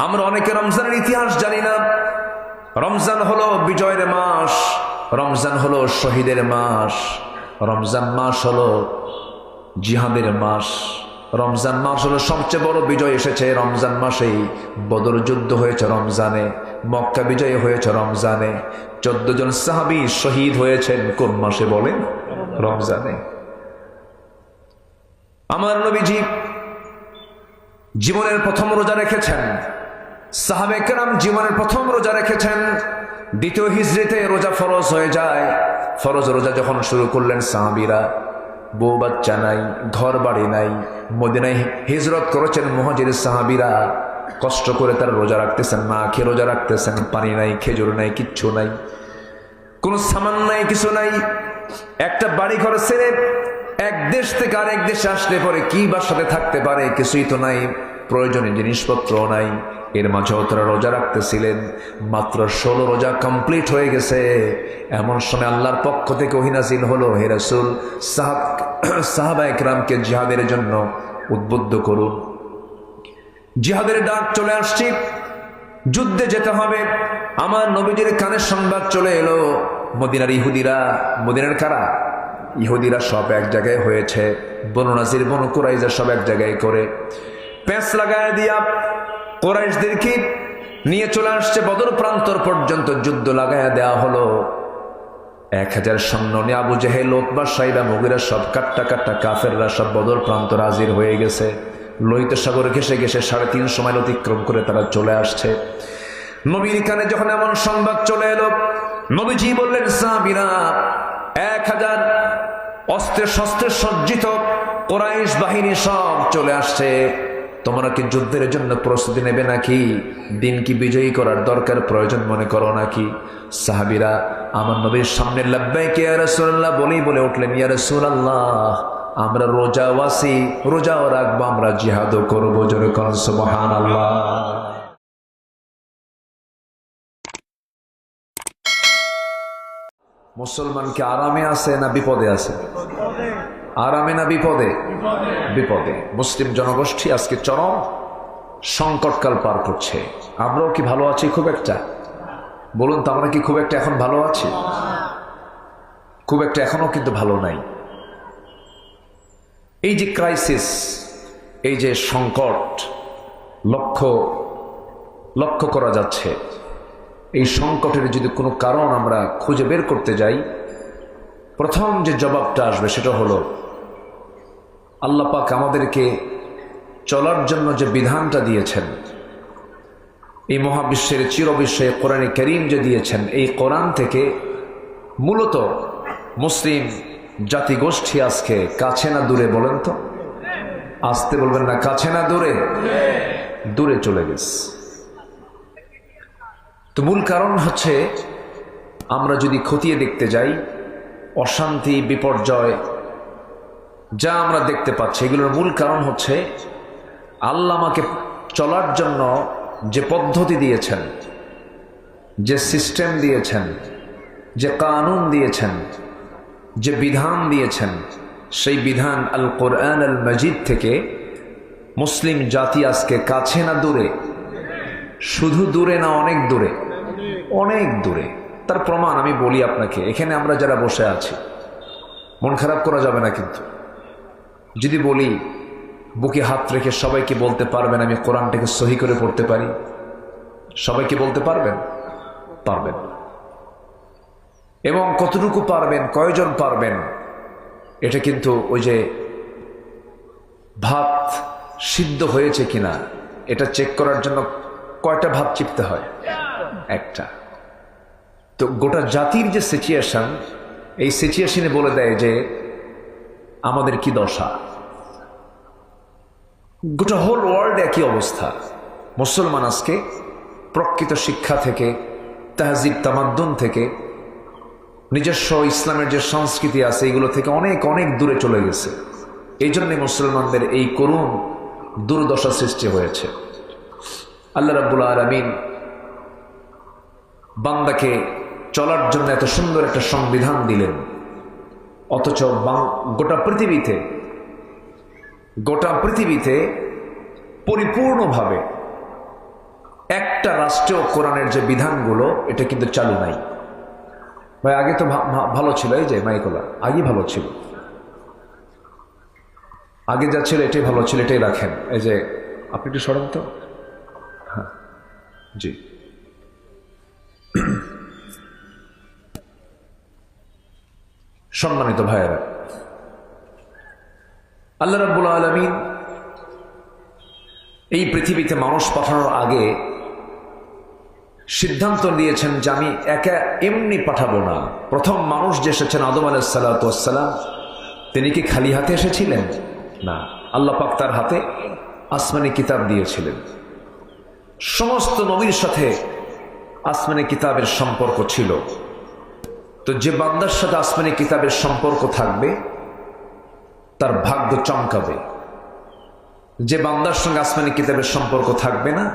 আমরা অনেকে রমজানের ইতিহাস জানি না। রমজান হলো বিজয়ের মাস, রমজান হলো শহীদের মাস, রমজান মাস হলো জিহাদের মাস, রমজান মাস হলো সবচেয়ে বড় বিজয় এসেছে রমজান মাসেই। বদর যুদ্ধ হয়েছে রমজানে, মক্কা বিজয় হয়েছে রমজানে, 14 জন সাহাবী শহীদ হয়েছেন কোন মাসে বলেন? রমজানে। আমার নবীজি জীবনের প্রথম রোজা রেখেছেন, সাহাবে কেরাম জীবনের প্রথম রোজা রেখেছেন। দ্বিতীয় হিজরিতে রোজা ফরজ হয়ে যায়। ফরজ রোজা যখন শুরু করলেন সাহাবীরা, বউ বাচ্চা নাই, ঘর বাড়ি নাই, মদিনায় হিজরত করেছেন মুহাজির সাহাবীরা, কষ্ট করে তারা রোজা রাখতেছেন, না খেয়ে রোজা রাখতেছেন, পানি নাই, খেজুর নাই, কিচ্ছু নাই, কোনো সামান নাই, কিছু নাই। একটা বাড়ি ঘর ছেড়ে এক দেশ থেকে আরেক দেশে আসলে পরে কি বা সাথে থাকতে পারে? কিছুই তো নাই, প্রয়োজনীয় জিনিসপত্র নাই। এর মাঝেও তারা রোজা রাখতেছিলেন। মাত্র 16 রোজা কমপ্লিট হয়ে গেছে। এমন সময় আল্লাহর পক্ষ থেকে ওহী নাযিল হলো, হে রাসূল, সাহাবা একরামকে জিহাদের জন্য উদ্বুদ্ধ করুন। জিহাদের ডাক চলে আসছে, যুদ্ধে যেতে হবে। আমার নবীজির কানে সংবাদ চলে এলো, মদিনার ইহুদিরা, মদিনার কারা? ইহুদিরা সব এক জায়গায় হয়েছে, বনু নাজির, বনু কুরাইজা সব এক জায়গায় করে প্যাঁচ লাগায় দিয়া কুরাইশদেরকে নিয়ে চলে আসছে বদর প্রান্তর পর্যন্ত। যুদ্ধ লাগায়া দেওয়া হলো। 1000 সৈন্য নিয়ে আবু জেহেল, উতবা, সাইবা, মুগীরা সব কাট্টা কাট্টা কাফেররা সব বদর প্রান্তর হাজির হয়ে গেছে। লোহিত সাগর ঘেসে ঘেসে 350 মাইল অতিক্রম করে তারা চলে আসছে। নবীর কানে যখন এমন সংবাদ চলে এলো, নবীজি বললেন, সাহাবীরা, 1000 অস্ত্রে শস্ত্রে সজ্জিত কুরাইশ বাহিনী সব চলে আসছে। তোমরা কি যুদ্ধের জন্য প্রস্তুতি নেবে নাকি? দিন কি বিজয়ী করার দরকার প্রয়োজন মনে করো নাকি? সাহাবীরা আমার নবীর সামনে লাব্বাইক ইয়া রাসূলুল্লাহ বলেই বলে উঠলেন, ইয়া রাসূলুল্লাহ, আমরা রোজাও আছি, রোজাও রাখবো, আমরা জিহাদও করবো। জোরে করুন সুবহানাল্লাহ। মুসলমান কি আরামে আছে না বিপদে আছে? আরামে না বিপদে? বিপদে। মুসলিম জনগোষ্ঠী আজকে চরম সংকটকাল পার করছে। আমরাও কি ভালো আছি খুব একটা? বলুন তো, আমরা কি খুব একটা এখন ভালো আছি? খুব একটা এখনো কিন্তু ভালো নাই। এই যে ক্রাইসিস, এই যে সংকট লক্ষ্য করা যাচ্ছে, এই সংকটের যদি কোনো কারণ আমরা খুঁজে বের করতে যাই, প্রথম যে জবাবটা আসবে সেটা হলো, আল্লাহ পাক আমাদেরকে চলার জন্য যে বিধানটা দিয়েছেন, এই মহাবিশ্বের চিরবিশ্বে কোরআনে কারীম যে দিয়েছেন, এই কোরআন থেকে মূলত মুসলিম জাতিগোষ্ঠী আজকে কাছে না দূরে? বলেন তো, আসতে বলবেন না, কাছে না দূরে? দূরে চলে গেছে। তো মূল কারণ হচ্ছে, আমরা যদি খতিয়ে দেখতে যাই, অশান্তি, বিপর্যয় যা আমরা দেখতে পাচ্ছি, এগুলোর মূল কারণ হচ্ছে আল্লাহ আমাকে চলার জন্য যে পদ্ধতি দিয়েছেন, যে সিস্টেম দিয়েছেন, যে কানুন দিয়েছেন, যে বিধান দিয়েছেন, সেই বিধান আল কোরআন আল মজিদ থেকে মুসলিম জাতি আজকে কাছে না দূরে? শুধু দূরে না, অনেক দূরে, অনেক দূরে। তার প্রমাণ আমি বলি আপনাকে। এখানে আমরা যারা বসে আছি, মন খারাপ করা যাবে না কিন্তু। যদি বলি, বুকে হাত রেখে সবাইকে বলতে পারবেন আমি কোরআনটাকে সহি করে পড়তে পারি? সবাইকে বলতে পারবেন? পারবেন। এবং কতটুকু পারবেন, কয়জন পারবেন, এটা কিন্তু ওই যে ভাত সিদ্ধ হয়েছে কিনা এটা চেক করার জন্য কয়টা ভাত চিপতে হয়? একটা। তো গোটা জাতির যে সিচুয়েশন, এই সিচুয়েশনে বলে দেয় যে আমাদের কি দশা। গোটা হোল ওয়ার্ল্ড একই অবস্থা। মুসলমান আজকে প্রকৃত শিক্ষা থেকে, তাহজিব তামাদ্দুন থেকে, নিজস্ব ইসলামের যে সংস্কৃতি আছে, এগুলো থেকে অনেক অনেক দূরে চলে গেছে। এই জন্যে মুসলমানদের এই করুণ দুর্দশা সৃষ্টি হয়েছে। আল্লাহ রাব্বুল আলামিন বান্দাকে চলার জন্য এত সুন্দর একটা সংবিধান দিলেন, অথচ গোটা পৃথিবীতে পরিপূর্ণভাবে একটা রাষ্ট্রেও কোরআনের যে বিধানগুলো এটা কিন্তু চালু নাই। ভাই আগে তো ভালো ছিল, এই যে মাইকোলা আগে ভালো ছিল, আগে যা ছিল এটাই ভালো ছিল, এটাই রাখেন। এই যে আপনি একটু সরেন তো, হ্যাঁ জি। সম্মানিত ভাইয়েরা, আল্লাহ রাব্বুল আলামিন এই পৃথিবীতে মানুষ পাঠানোর আগে সিদ্ধান্ত দিয়েছেন যে আমি একা এমনি পাঠাবো না। প্রথম মানুষ যে এসেছেন আদম আলাইহিস সালাতু ওয়াস সালাম, তিনি কি খালি হাতে এসেছিলেন? না, আল্লাহ পাক তার হাতে আসমানি কিতাব দিয়েছিলেন। সমস্ত নবীর সাথে আসমানি কিতাবের সম্পর্ক ছিল। তো যে বান্দার সাথে আসমানি কিতাবের সম্পর্ক থাকবে তার ভাগ্য চমকাবে। যে বান্দার সঙ্গে আসমানি কিতাবের সম্পর্ক থাকবে না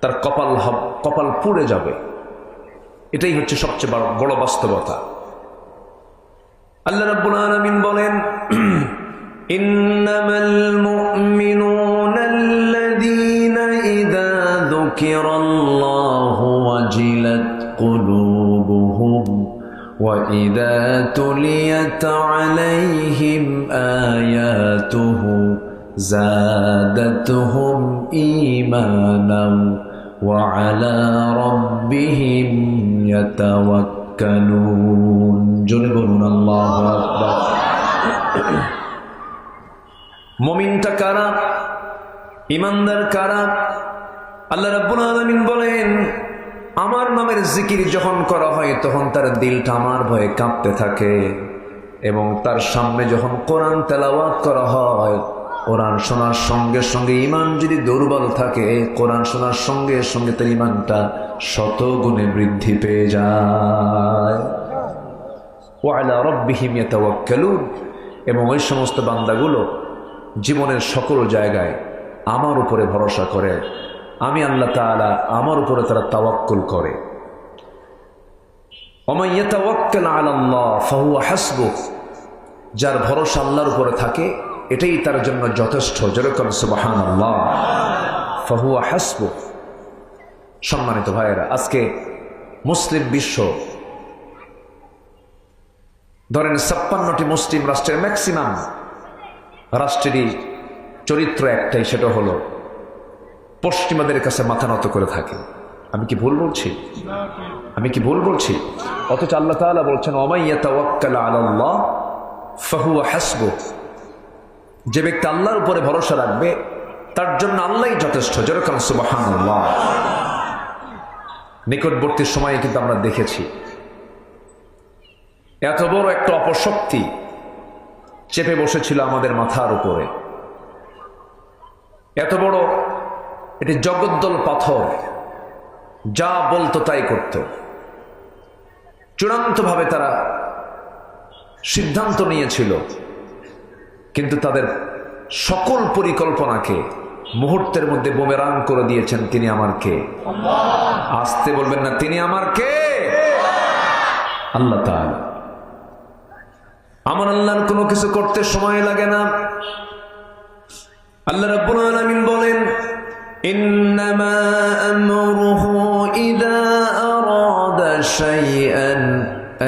তার কপাল পুড়ে যাবে। এটাই হচ্ছে সবচেয়ে বড় বাস্তবতা। আল্লাহ রাব্বুল আলামিন বলেন, ইন্নামাল মুমিনুনা আল্লাযীনা ইযা যুকিরাল্লাহু ওয়াজিলাত কুলুবুহুম ওয়া ইযা তুলিয়াত আলাইহিম আয়াতুহু زادتهم إيمانا وعلى ربهم يتوكلون جنبنا الله أكبر মুমিনটা কারা, ঈমানদার কারা? আল্লাহ রাব্বুল আলামিন বলেন, আমার নামের জিকির যখন করা হয় তখন তার দিলটা আমার ভয়ে কাঁপতে থাকে, এবং তার সামনে যখন কোরআন তেলাওয়াত করা হয়, কোরআন শোনার সঙ্গে সঙ্গে ঈমান যদি দুর্বল থাকে, কোরআন শোনার সঙ্গে সঙ্গে তার ঈমানটা শত গুণে বৃদ্ধি পেয়ে যায়। ওয়া আলা রাব্বিহিম ইয়াতাওয়াক্কালুন, এবং ওই সমস্ত বান্দাগুলো জীবনের সকল জায়গায় আমার উপরে ভরসা করে, আমি আল্লাহ তাআলা আমার উপরে তারা তাওয়াক্কুল করে। ওয়া মান ইয়াতাওয়াক্কাল আলাল্লাহ ফাহুয়া হাসবুহ, যার ভরসা আল্লাহর উপরে থাকে এটাই তার জন্য যথেষ্ট। যেরকম সুবহানাল্লাহ, ফাহুয়া হাসবুহ। সম্মানিত ভাইয়েরা, আজকে মুসলিম বিশ্ব, ধরেন 56টি মুসলিম রাষ্ট্রের ম্যাক্সিমাম রাষ্ট্রেরই চরিত্র একটাই, সেটা হলো পশ্চিমাদের কাছে মাথা নত করে থাকে। আমি কি ভুল বলছি? আমি কি ভুল বলছি? অথচ আল্লাহ তাআলা বলছেন, ওয়া মান ইয়াতাওয়াক্কাল আলাল্লাহ ফাহুয়া হাসবুহ, যে ব্যক্তি আল্লাহর উপরে ভরসা রাখবে তার জন্য আল্লাহই যথেষ্ট। যেরকম সুবহানাল্লাহ। নিকটবর্তী সময়ে কিন্তু আমরা দেখেছি এত বড় একটা অপশক্তি চেপে বসেছিল আমাদের মাথার উপরে, এত বড় এটি জগদ্দল পাথর, যা বলতো তাই করত। চূড়ান্তভাবে তারা সিদ্ধান্ত নিয়েছিল, কিন্তু তাদের সকল পরিকল্পনাকে মুহূর্তের মধ্যে বুমেরাং করে দিয়েছেন তিনি আমার কে। আসতে বলবেন না, তিনি আমার কে? আল্লাহ তাআলা। আমার আল্লাহর কোনো কিছু করতে সময় লাগে না। আল্লাহ রাব্বুল আলামিন বলেন, ইন্নামা আমরুহু ইযা আরাদা শাইআন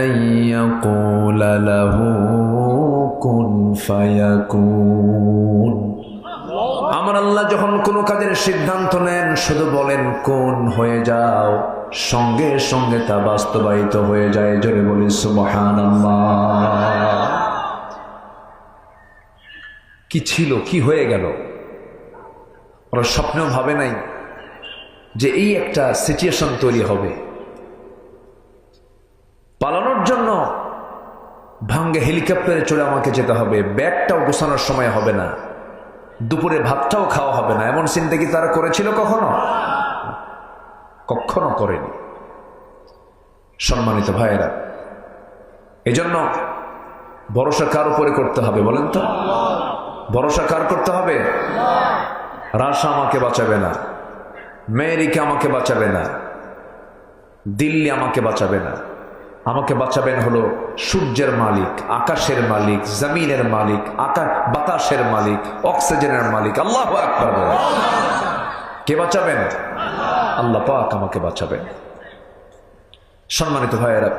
আন ইয়াকুলা লাহু কুন ফায়াকুন। আমার আল্লাহ যখন কোনো কাজের সিদ্ধান্ত নেন শুধু বলেন কোন হয়ে যাও, সঙ্গে সঙ্গে তা বাস্তবায়িত হয়ে যায়। জোরে বলি সুবহানাল্লাহ। কি ছিল, কি হয়ে গেল, ওরা স্বপ্নেও ভাবে নাই যে এই একটা সিচুয়েশন তৈরি হবে। পালানোর জন্য ভাঙ্গে হেলিকপ্টারে চড়ে আমাকে যেতে হবে, ব্যাগটাও গোছানোর সময় হবে না, দুপুরে ভাতটাও খাওয়া হবে না, এমন চিন্তা কি তারা করেছিল কখনো? কখনো করেনি। সম্মানিত ভাইয়েরা, এজন্য ভরসা কার উপরে করতে হবে বলেন তো? ভরসা কার করতে হবে? রাশা আমাকে বাঁচাবে না, আমেরিকা আমাকে বাঁচাবে না, দিল্লি আমাকে বাঁচাবে না। আমাকে বাঁচাবেন হলো সূর্যের মালিক, আকাশের মালিক, জমিনের মালিক, বাতাসের মালিক, অক্সিজেনের মালিক। আল্লাহু আকবার। কে বাঁচাবেন? আল্লাহ পাক আমাকে বাঁচাবেন। সম্মানিত ভাইয়েরা,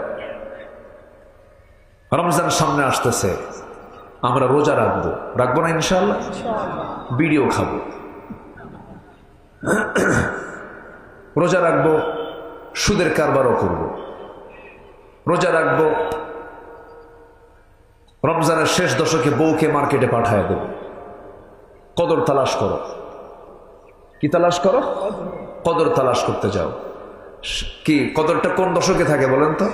রমজান সামনে আসতেছে, আমরা রোজা রাখবো, রাখবো না ইনশাআল্লাহ? বিড়িও খাবো, রোজা রাখবো, সুদের কারবারও করব, রোজা রাখবো, রমজানের শেষ দশকে বউকে মার্কেটে পাঠায় দেব। কদর তালাশ করো। কি তালাশ করো? কদর তালাশ করতে যাও। কি কদরটা কোন দশকে থাকে বলেন তো?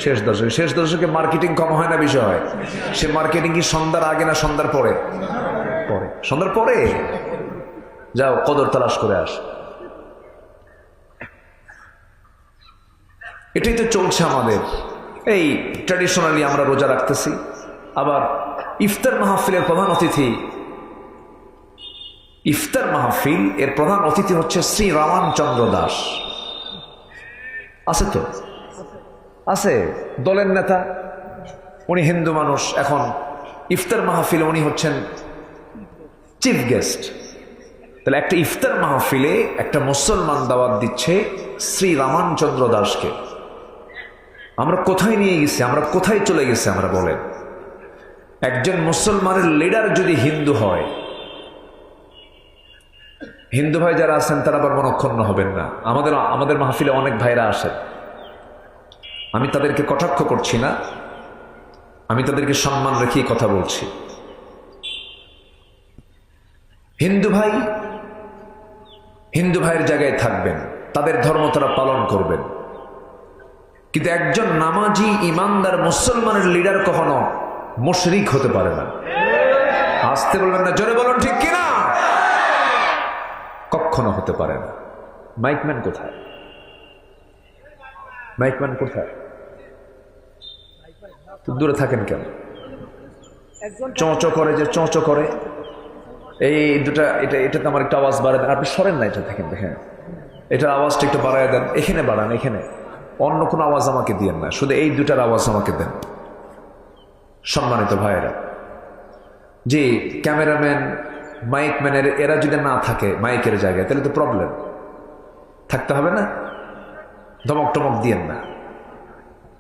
শেষ দশকে। শেষ দশকে মার্কেটিং কম হয় না বেশি হয়? সে মার্কেটিং কি সন্ধ্যার আগে না সন্ধ্যার পরে? পরে। সন্ধ্যার পরে যাও, কদর তালাশ করে আস। এটাই তো চলছে আমাদের। এই ট্র্যাডিশনালি আমরা রোজা রাখতেছি, আবার ইফতার মাহফিলের প্রধান অতিথি, ইফতার মাহফিল এর প্রধান অতিথি হচ্ছে শ্রী রামানচন্দ্র দাস। আছে তো? আছে, দলের নেতা, উনি হিন্দু মানুষ। এখন ইফতার মাহফিলে উনি হচ্ছেন চিফ গেস্ট। তাহলে একটা ইফতার মাহফিলে একটা মুসলমান দাওয়াত দিচ্ছে শ্রী রামানচন্দ্র দাসকে। আমরা কোথায় নিয়ে গেছি? আমরা কোথায় চলে গেছি? আমরা বলেন, একজন মুসলমানের লিডার যদি হিন্দু হয়, হিন্দু ভাই যারা আছেন তারা আবার মনক্ষুণ্ণ হবেন না। আমাদের মাহফিলে অনেক ভাইরা আসেন, আমি তাদেরকে কটাক্ষ করছি না, আমি তাদেরকে সম্মান রেখে কথা বলছি। হিন্দু ভাইয়ের জায়গায় থাকবেন, তাদের ধর্ম তারা পালন করবেন, কিন্তু একজন নামাজি ইমানদার মুসলমানের লিডার কখনো মুশরিক হতে পারে না। আসতে বলবেন না, জোরে বলুন ঠিক কিনা? কখনো হতে পারে না। মাইকম্যান কোথায়? মাইকম্যান কোথায়? দূরে থাকেন কেন? চোঁচো করে, যে চোঁচো করে, এই দুটা, এটাতে আমার একটা আওয়াজ বাড়ায় দেন। আপনি সরেন না এটা থেকে, দেখেন এটার আওয়াজটা একটু বাড়ায় দেন। এখানে বাড়ান, এখানে অন্য কোনো আওয়াজ আমাকে দিয়েন না, শুধু এই দুটার আওয়াজ আমাকে দেন। সম্মানিত ভাইয়েরা, যে ক্যামেরাম্যান, মাইকম্যানের এরা যদি না থাকে মাইকের জায়গায়, তাহলে তো প্রবলেম। থাকতে হবে না? ধমক টমক দিয়েন না।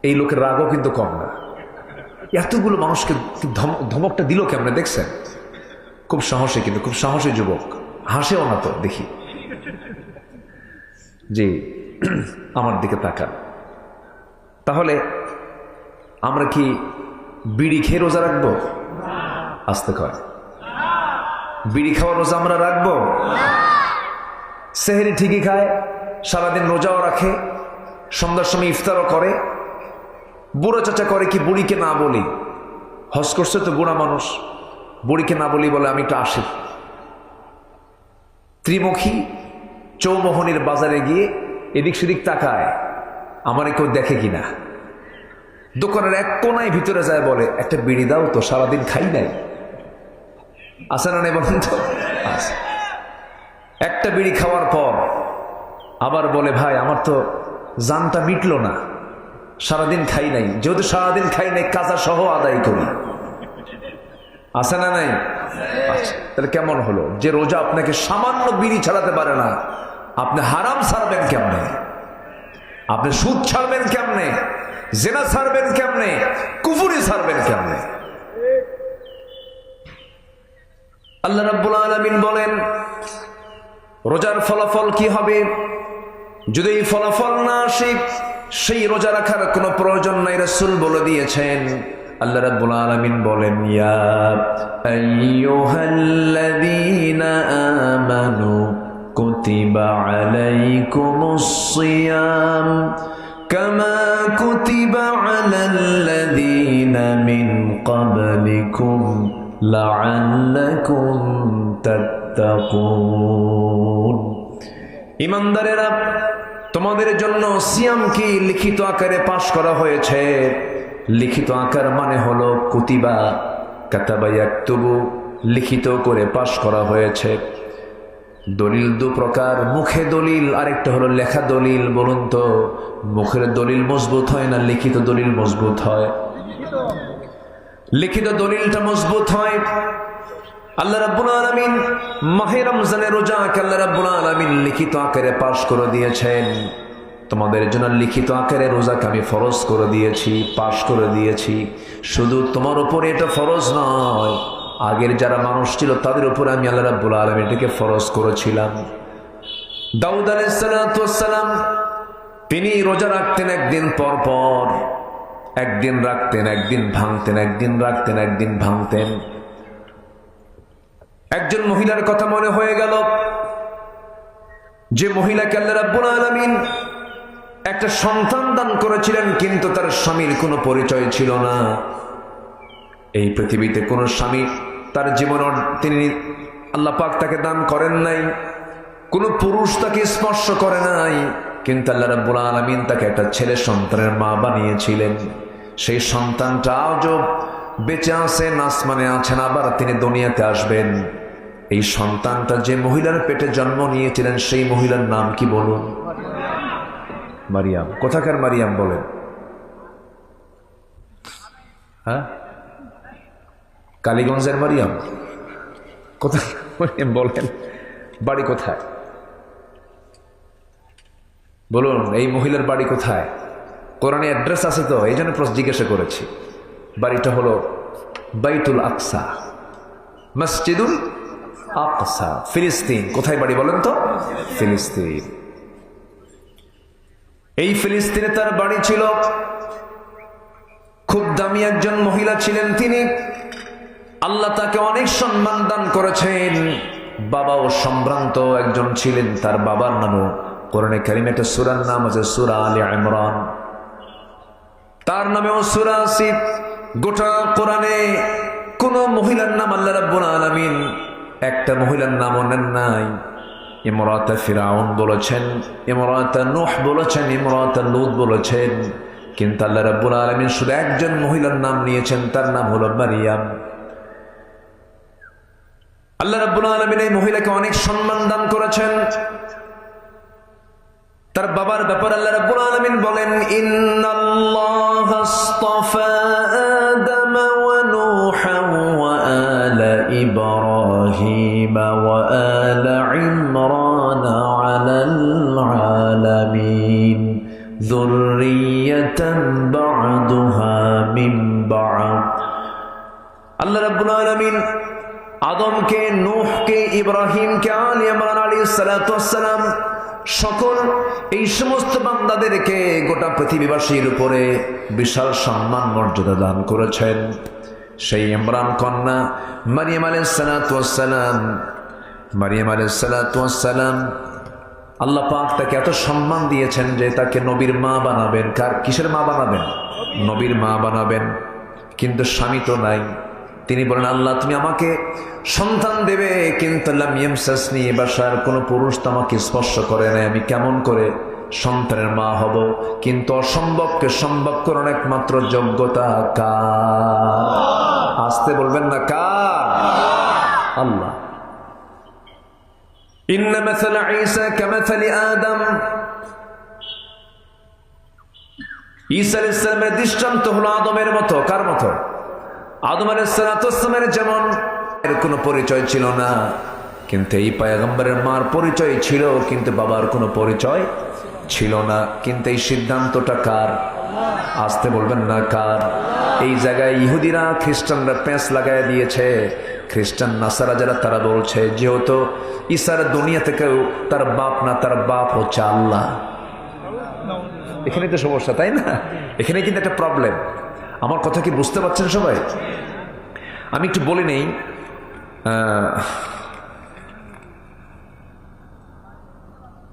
এই লোকের রাগও কিন্তু কম না। এতগুলো মানুষকে ধমকটা দিল কেমনে দেখছেন? খুব সাহসী, কিন্তু খুব সাহসী যুবক, হাসেও না তো দেখি। জি, আমার দিকে তাকান। তাহলে আমরা কি বিড়ি খেয়ে রোজা রাখবো? আসতে কয়, বিড়ি খাওয়ার রোজা আমরা রাখবো? সেহরি ঠিকই খায়, সারাদিন রোজাও রাখে, সন্ধ্যার সময় ইফতারও করে। বুড়ো চাচা করে কি বুড়িকে না বলি? হজ করছে তো বুড়া মানুষ, বুড়িকে না বলি বলে আমি একটু আসি। ত্রিমুখী চৌমোহনীর বাজারে গিয়ে এদিক সেদিক তাকায়, আমার কেউ দেখে কিনা। দোকানের এক কোনায় ভিতরে যায়, বলে একটা বিড়ি দাও তো, সারাদিন খাই নাই। আছে না নেই বলেন তো? একটা বিড়ি খাওয়ার পর আবার বলে, ভাই আমার তো জানটা মিটলো না, সারাদিন খাই নাই, যেহেতু সারাদিন খাই নাই কাজা সহ আদায় করি। আছে না নাই? আচ্ছা, তাহলে কেমন হলো? যে রোজা আপনাকে সামান্য বিড়ি ছাড়াতে পারে না, আপনি হারাম ছাড়বেন কেমনে? আপনি সুদ ছাড়বেন কেমনে? জেনা ছাড়বেন কেমনে? কুফরি ছাড়বেন কেমনে? আল্লাহ রাব্বুল আলামিন বলেন, রোজার ফলাফল কি হবে? যদি এই ফলাফল না আসে, সেই রোজা রাখার কোনো প্রয়োজন নাই, রাসূল বলে দিয়েছেন। আল্লাহ রাব্বুল আলামিন বলেন, ইয়া আইয়ুহাল্লাযীনা আমানু কুতিবা আলাইকুমুস সিয়াম কামা কুতিবা আলাল্লাযীনা মিন ক্বাবলিকুম লাআল্লাকুম তাত্তাকুন। ঈমানদারেরা, তোমাদের জন্য সিয়ামকে লিখিত আকারে পাশ করা হয়েছে। লিখিত আকার মানে হলো কুতিবা, কাতাবা ইয়াকতুবু, লিখিত করে পাশ করা হয়েছে। দলিল দু প্রকার, মুখে দলিল, আরেকটা হলো লেখা দলিল। বলুন তো, মুখের দলিল মজবুত হয় না লিখিত দলিল মজবুত হয়? লিখিত দলিলটা মজবুত হয়। আল্লাহ রাব্বুল আলামিন মাহে রমজানের রোজাকে আল্লাহ রাব্বুল আলামিন লিখিত আকারে পাশ করে দিয়েছেন। তোমাদের জন্য লিখিত আকারে রোজাকে আমি ফরজ করে দিয়েছি, পাশ করে দিয়েছি। শুধু তোমার উপরে এটা ফরজ নয়, আগের যারা মানুষ ছিল তাদের উপরে আমি আল্লাহ রাব্বুল আলামিন এটাকে ফরজ করেছিলাম। দাউদ আলাইহিস সালাতু ওয়াস সালাম তিনি রোজা রাখতেন একদিন পর পর, একদিন রাখতেন একদিন ভাঙতেন, একদিন রাখতেন একদিন ভাঙতেন। একজন মহিলার কথা মনে হয়ে গেল, যে মহিলাকে আল্লাহ রাব্বুল আলামিন একটা সন্তান দান করেছিলেন, কিন্তু তার স্বামীর কোনো পরিচয় ছিল না। এই পৃথিবীতে কোনো স্বামী তার জীবন তিনি আল্লাহ পাক তাকে দান করেন নাই, কোনো পুরুষ তাকে স্পর্শ করে নাই, কিন্তু আল্লাহ রাব্বুল আলামিন তাকে একটা ছেলে সন্তানের মা বানিয়েছিলেন। সেই সন্তানটা আজও বেঁচে আছেন, আসমানে আছেন, আবার তিনি দুনিয়াতে আসবেন। এই সন্তানটা যে মহিলার পেটে জন্ম নিয়েছিলেন সেই মহিলার নাম কি বলুন? মারিয়াম। কোথাকার মারিয়াম বলেন? হ্যাঁ, কালীগঞ্জের মারিয়াম? কোথায় মারিয়াম বলেন? বাড়ি কোথায় বলুন? এই মহিলার বাড়ি কোথায়? কোরআনে অ্যাড্রেস আছে তো, এই জন্য জিজ্ঞাসা করেছি। বাড়িটা হলো বাইতুল আকসা, মসজিদুল আকসা, ফিলিস্তিন। কোথায় বাড়ি বলেন তো? ফিলিস্তিন। এই ফিলিস্তিনে তার বাড়ি ছিল। খুব দামি একজন মহিলা ছিলেন তিনি। আল্লাহ তাকে অনেক সম্মান দান করেছেন। বাবাও সম্ভ্রান্ত একজন ছিলেন। তার বাবার নামও কোরআনে কারিমে একটা সূরার নাম আছে, সূরা আলে ইমরান। তার নামেও সূরা আছে। গোটা কোরআনে কোন মহিলার নাম আল্লাহ রাব্বুল আলামিন একটা মহিলার নামও নেন নাই। ইমরাতে ফিরাউন বলেছেন, ইমরাতে নূহ বলেছেন, ইমরাতে লূত বলেছেন, কিন্তু আল্লাহ রাব্বুল আলামিন শুধু একজন মহিলার নাম নিয়েছেন, তার নাম হলো মারিয়াম। আল্লাহ রাব্বুল আলামিন এই মহিলাকে অনেক সম্মান দান করেছেন। তার বাবার ব্যাপারে আল্লাহ রাব্বুল আলামিন বলেন, ইন্নাল্লাহা আসতাফা আদম ওয়া নূহান ওয়া আলা ইব্রাহিম ওয়া আলা ইমরান আলাল আলামিন যুররিয়াতান বা'দুহা মিন বা'দ। আল্লাহ রাব্বুল আলামিন আদমকে, নূহকে, ইব্রাহিমকে, আলী ইমরান আলাইহিস সালাতু ওয়াস সালাম সকল এই সমস্ত বান্দাদেরকে গোটা পৃথিবীবাসীর উপরে বিশাল সম্মান মর্যাদা দান করেছেন। সেই ইমরান কন্যা মারিয়াম আলাইহিস সালাতু ওয়াস সালাম, মারিয়াম আলাইহিস সালাতু ওয়াস সালাম আল্লাহ পাক তাকে এত সম্মান দিয়েছেন যে তাকে নবীর মা বানাবেন। কিসের মা বানাবেন? নবীর মা বানাবেন। কিন্তু স্বামী তো নাই। তিনি বলেন, আল্লাহ তুমি আমাকে সন্তান দেবে, কিন্তু লাম ইয়ামসাসনি বাশার, কোনো পুরুষ তো আমাকে স্পর্শ করে নাই, আমি কেমন করে সন্তানের মা হব? কিন্তু অসম্ভবকে সম্ভব করার একমাত্র যোগ্যতা কার? আসতে বলবেন না, কার? আল্লাহ। ইন্না মাসালা ঈসা কামাসালি আদম, ঈসা আলাইহিস সালামের দৃষ্টান্ত হলো আদমের মতো। কার মতো? আদম আলাইহিস সালাতু ওয়াস সালামের যেমন এর কোনো পরিচয় ছিল না, কিন্তু এই পয়গম্বরের মার পরিচয় ছিল, কিন্তু বাবার কোনো পরিচয় ছিল না। কিন্তু এই সিদ্ধান্তটা কার? আসতে বলবেন না, কার? এই জায়গায় ইহুদিরা খ্রিস্টানরা পেঁচ লাগাই দিয়েছে। খ্রিস্টান নাসারা যারা, তারা বলছে যেহেতু ঈসার দুনিয়া থেকেও তার বাপ না, তার বাপ হচ্ছে আল্লাহ। এখানে তো সমস্যা, তাই না? এখানে কিন্তু একটা প্রবলেম। আমার কথা কি বুঝতে পারছেন সবাই? আমি একটু বলে নেই।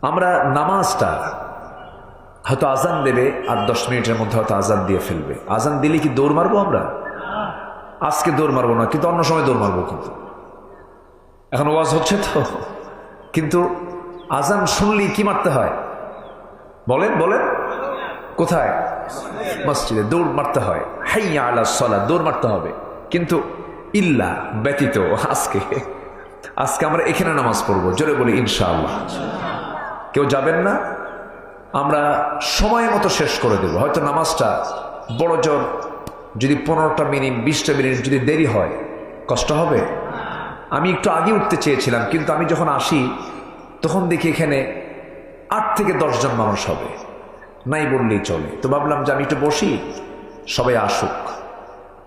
আমরা নামাজটা হয়তো আজান দেবে আর 10 মিনিটের মধ্যে হয়তো আজান দিয়ে ফেলবে। আজান দিলে কি দৌড় মারবো আমরা? আজকে দৌড় মারবো না, কিন্তু অন্য সময় দৌড় মারবো। কিন্তু এখন ওয়াজ হচ্ছে তো, কিন্তু আজান শুনলেই কি মারতে হয়? বলেন বলেন, কোথায়? মসজিদে দৌড় মারতে হয়। হাইয়া আলা সালাত, দৌড় মারতে হবে। কিন্তু ইল্লা ব্যতীত আজকে আমরা এখানে নামাজ পড়বো। জোরে বলি ইনশাআল্লাহ। কেউ যাবেন না? আমরা সময় মতো শেষ করে দেব। হয়তো নামাজটা বড় জোর যদি 15টা মিনিট 20টা মিনিট যদি দেরি হয়, কষ্ট হবে? আমি একটু আগে উঠতে চেয়েছিলাম, কিন্তু আমি যখন আসি তখন দেখি এখানে 8 থেকে 10 জন মানুষ হবে, নাই বললেই চলে। তো ভাবলাম যে আমি একটু বসি, সবাই আসুক,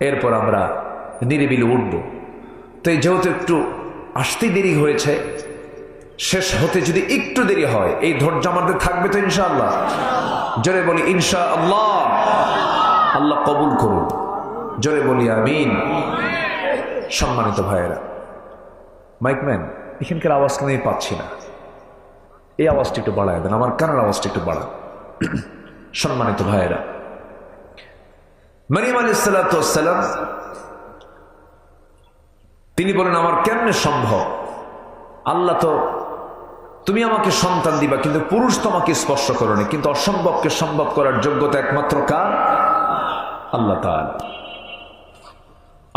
এরপর আমরা নিরিবিলি উঠব। তো এই যেহেতু একটু আসতে দেরি হয়েছে, শেষ হতে যদি একটু দেরি হয়, এই ধৈর্য আমাদের থাকবে তো ইনশাআল্লাহ? জোরে বলি ইনশাআল্লাহ। আল্লাহ কবুল করুন, জোরে বলি আমিন। সম্মানিত ভাইয়েরা, মাইকম্যান এখানকার আওয়াজটা আমি পাচ্ছি না, এই আওয়াজটা একটু বাড়ায় দেন, আমার কানের আওয়াজটা একটু বাড়ান। সম্মানিত ভাইয়েরা, মারিয়াম আলাইহিস সালাতু ওয়াস সালাম তিনি বলেন, আমার কেমনে সম্ভব? আল্লাহ তো, তুমি আমাকে সন্তান দিবা, কিন্তু পুরুষ তোমাকে স্পর্শ করোনি, কিন্তু অসম্ভবকে সম্ভব করার যোগ্যতা একমাত্র কার? আল্লাহ তাআলা।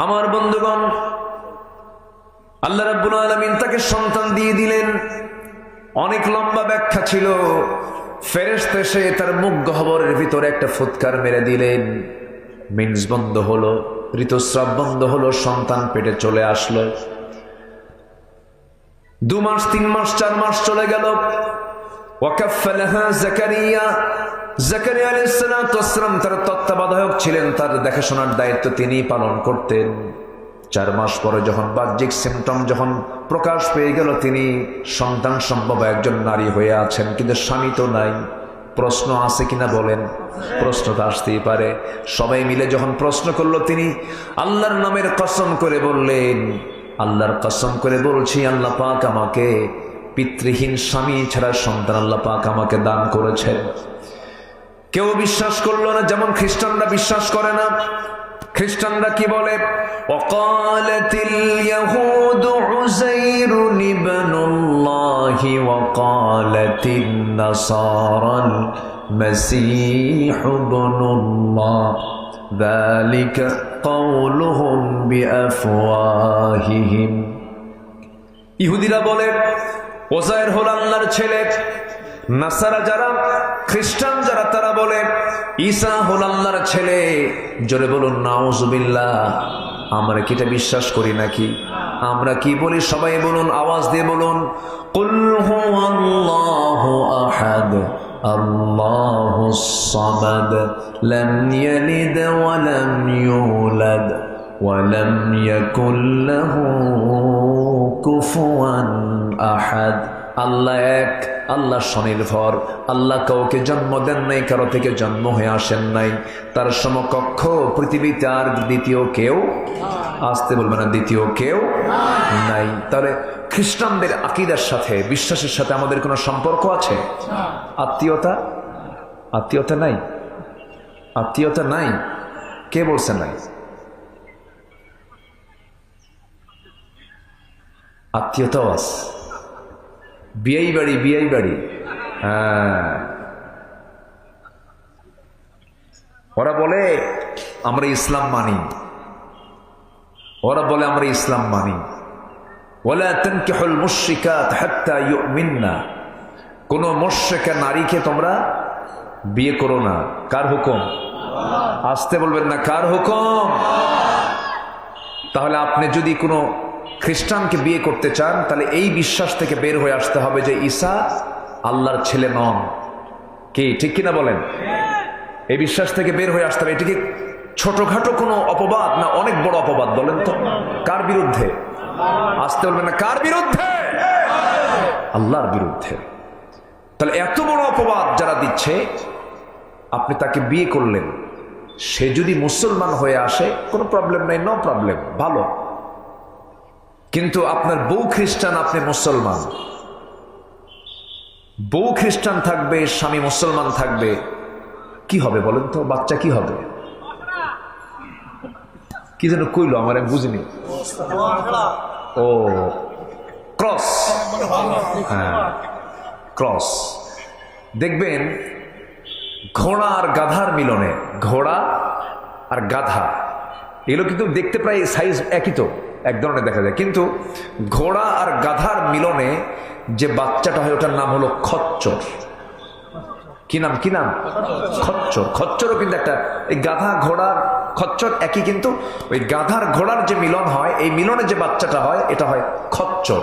আমার বন্ধুগণ, আল্লাহ রাব্বুল আলামিন তাকে সন্তান দিয়ে দিলেন। অনেক লম্বা ব্যাখ্যা ছিল। ফেরেশতা এসে তার মুখ গহ্বরের ভিতরে একটা ফুৎকার মেরে দিলেন, মিন্স বন্ধ হলো, ঋতুস্রাব বন্ধ হলো, সন্তান পেটে চলে আসলো। 2 মাস 3 মাস 4 মাস চলে গেল। ওয়াকাফফালাহা জাকারিয়া, জাকারিয়া আলাইহিস সালাতু ওয়াস সালাম তার তত্ত্বাবধায়ক ছিলেন, তার দেখাশোনার দায়িত্ব তিনি পালন করতেন। 4 মাস পরে যখন বাহ্যিক সিমটম যখন প্রকাশ পেয়ে গেল, তিনি সন্তান সম্ভব একজন নারী হয়ে আছেন, কিন্তু স্বামী তো নাই। প্রশ্ন আছে কিনা বলেন? প্রশ্ন তো আসতেই পারে। সবাই মিলে যখন প্রশ্ন করলো, তিনি আল্লাহর নামের কসম করে বললেন, আল্লাহর কসম করে বলছি, আল্লাহ পাক আমাকে পিতৃহীন স্বামী ছাড়া সন্তান আল্লাহ পাক আমাকে দান করেছেন। কেউ বিশ্বাস করলো না, যেমন খ্রিস্টানরা বিশ্বাস করে না। খ্রিস্টানরা কি বলে? ওয়াকালাতিল ইয়াহুদু উযাইরুন ইবনুল্লাহি ওয়াকালাতিন নাসারাল মাসীহু ইবনুল্লাহ যালিকা কাওলুহুম বিআফওয়াহিহিম। ইহুদিরা বলে ওযাইর হল আল্লাহর ছেলে। নাসারা যারা, খ্রিস্টান যারা, তারা বলে ঈসা হল আল্লাহর ছেলে। জোরে বলুন নাউজুবিল্লাহ। আমরা কি এটা বিশ্বাস করি নাকি? আমরা কি বলি? সবাই বলুন, আওয়াজ দিয়ে বলুন, কুল হুয়াল্লাহু আহাদ আল্লাহুস সামাদ লাম ইয়ালিদ ওয়া লাম ইউলাদ ওয়া লাম ইয়াকুল লাহু কুফুয়ান আহাদ। আল্লাহ এক, আল্লাহ স্বনির্ভর, আল্লাহ কাউকে জন্ম দেন নাই, কারো থেকে জন্ম হয়ে আসেন নাই, তার সমকক্ষ পৃথিবীতে আর দ্বিতীয় কেউ, আসতে বলবে না, দ্বিতীয় কেউ নাই। তাহলে খ্রিস্টানদের আকীদার সাথে, বিশ্বাসের সাথে আমাদের কোনো সম্পর্ক আছে? আত্মীয়তা? আত্মীয়তা নাই, আত্মীয়তা নাই। কে বলছে নাই? আত্মীয়তাও আছে। বিয়াই বাড়ি, বিয়াই বাড়ি। হ্যাঁ, ওরা বলে আমরা ইসলাম মানি, ওরা বলে আমরা ইসলাম মানি। ওয়ালা তানকিহুল মুশরিকাত হাত্তা ইউমিননা। কোন মুশরিকা নারীকে তোমরা বিয়ে করো না। কার হুকুম? আসতে বলবেন না, কার হুকুম? তাহলে আপনি যদি কোনো খ্রিস্টানকে বিয়ে করতে চান, তাহলে এই বিশ্বাস থেকে বের হয়ে আসতে হবে যে ঈসা আল্লাহর ছেলে নন। কি ঠিক কিনা বলেন? এই বিশ্বাস থেকে বের হয়ে আসতে হবে। এটিকে ছোটখাটো কোনো অপবাদ না, অনেক বড় অপবাদ। বলেন তো কার বিরুদ্ধে? আসতে বলবেন না, কার বিরুদ্ধে? আল্লাহর বিরুদ্ধে। তাহলে এত বড় অপবাদ যারা দিচ্ছে, আপনি তাকে বিয়ে করলেন, সে যদি মুসলমান হয়ে আসে কোনো প্রবলেম নাই, নো প্রবলেম, ভালো। কিন্তু আপনার বউ খ্রিস্টান, আপনি মুসলমান, বউ খ্রিস্টান থাকবে, স্বামী মুসলমান থাকবে, কি হবে বলেন তো? বাচ্চা কি হবে? কি যেন কইলো, আমার আমি বুঝিনি। ও ক্রস, হ্যাঁ ক্রস। দেখবেন ঘোড়া আর গাধার মিলনে, ঘোড়া আর গাধা এগুলো কিন্তু দেখতে প্রায় সাইজ একই, তো এক ধরনের দেখা যায়, কিন্তু ঘোড়া আর গাধার মিলনে যে বাচ্চাটা হয় ওটার নাম হলো খচ্চর। কি নাম খচ্চর। খচ্চরও কিন্তু একটা, এই গাধা ঘোড়ার খচ্চর একই, কিন্তু ওই গাধার ঘোড়ার যে মিলন হয়, এই মিলনে যে বাচ্চাটা হয় এটা হয় খচ্চর।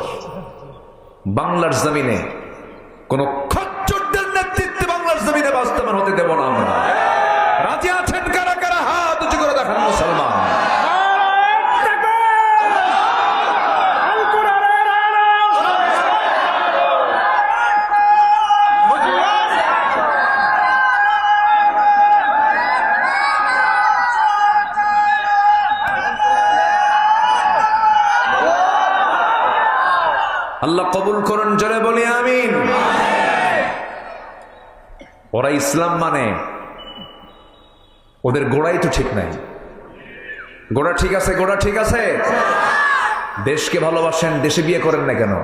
বাংলার জমিনে কোন খচ্চরদের নেতৃত্বে বাংলার জমিনে বাস্তবায়ন হতে দেব না আমরা। রাজি আছেন কারা কারা? হাত উঁচু করে দেখান মুসলমান। আল্লাহ কবুল করুন, জোরে বলি আমিন। ওরা ইসলাম মানে, ওদের গোড়াই তো ঠিক নাই। গোড়া ঠিক আছে, গোড়া ঠিক আছে। দেশকে ভালোবাসেন, দেশে বিয়ে করেন না কেন?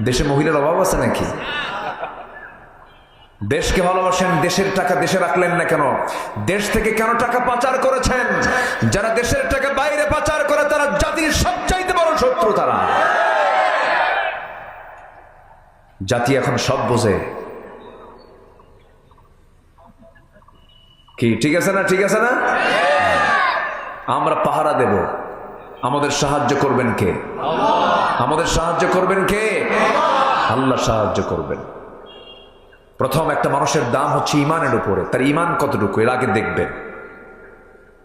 দেশে মহিলার অভাব আছে নাকি? দেশকে ভালোবাসেন, দেশের টাকা দেশে রাখলেন না কেন? দেশ থেকে কেন টাকা পাচার করেছেন? যারা দেশের টাকা বাইরে পাচার করে তারা জাতির সবচাইতে বড় শত্রু। তারা জাতি এখন সব বোঝে। কি ঠিক আছে না? ঠিক আছে না? আমরা পাহারা দেব, আমাদের সাহায্য করবেন কে? আমাদের সাহায্য করবেন কে? আল্লাহ সাহায্য করবেন। প্রথম একটা মানুষের দাম হচ্ছে ইমানের উপরে। তার ইমান কতটুকু এর আগে দেখবেন।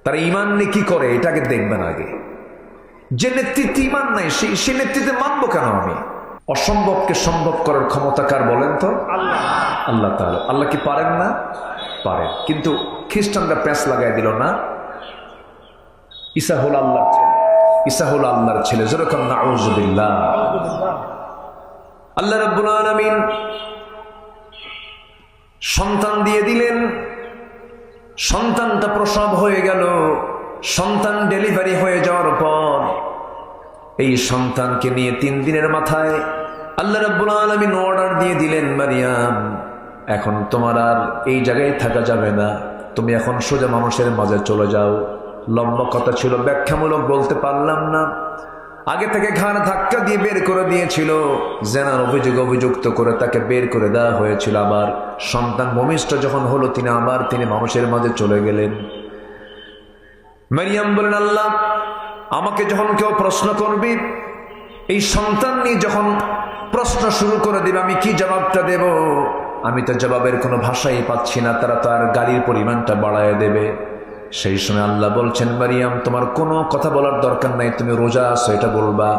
তার ইমান নিয়ে কি করে এটা আগে দেখবেন আগে। যে নেতৃত্বে ইমান নাই সে নেতৃত্বে মানবো কেন আমি? অসম্ভবকে সম্ভব করার ক্ষমতা কার বলেন তো? আল্লাহ তাআলা। আল্লাহ কি পারেন না? পারেন। কিন্তু খ্রিস্টানরা প্যাঁচ লাগাই দিল না, ঈসা হল আল্লাহর ছেলে, ঈসা হল আল্লাহর ছেলে। যেরকম নাউযুবিল্লাহ। আল্লাহ রাব্বুল আলামিন সন্তান দিয়ে দিলেন, সন্তানটা প্রসব হয়ে গেল। সন্তান ডেলিভারি হয়ে যাওয়ার পর এই সন্তানকে নিয়ে 3 দিনের মাথায় আল্লাহ রাব্বুল আলামিন অর্ডার দিয়ে দিলেন, মারিয়াম এখন তোমার আর এই জায়গায় থাকা যাবে না, তুমি এখন সোজা মানুষের মাঝে চলে যাও। লম্বা কথা ছিল, ব্যাখ্যামূলক বলতে পারলাম না। আগে থেকে ঘাড় ধাক্কা দিয়ে বের করে দিয়েছিল, জেনার অভিযুক্ত করে তাকে বের করে দেওয়া হয়েছিল। আবার সন্তান ভূমিষ্ঠ যখন হলো তিনি মানুষের মাঝে চলে গেলেন। মারিয়াম বলেন, আল্লাহ আমাকে যখন কেউ প্রশ্ন করবি, এই সন্তান নিয়ে যখন প্রশ্ন শুরু করে দিবে, আমি কি জবাবটা দেব? আমি তো জবাবের কোনো ভাষাই পাচ্ছি না। তারা তো আর গালির পরিমাণটা বাড়ায় দেবে। সেই সময় আল্লাহ বলছেন, মারিয়াম তোমার কোনো কথা বলার দরকার নাই, তুমি রোজা আছো এটা বলবা।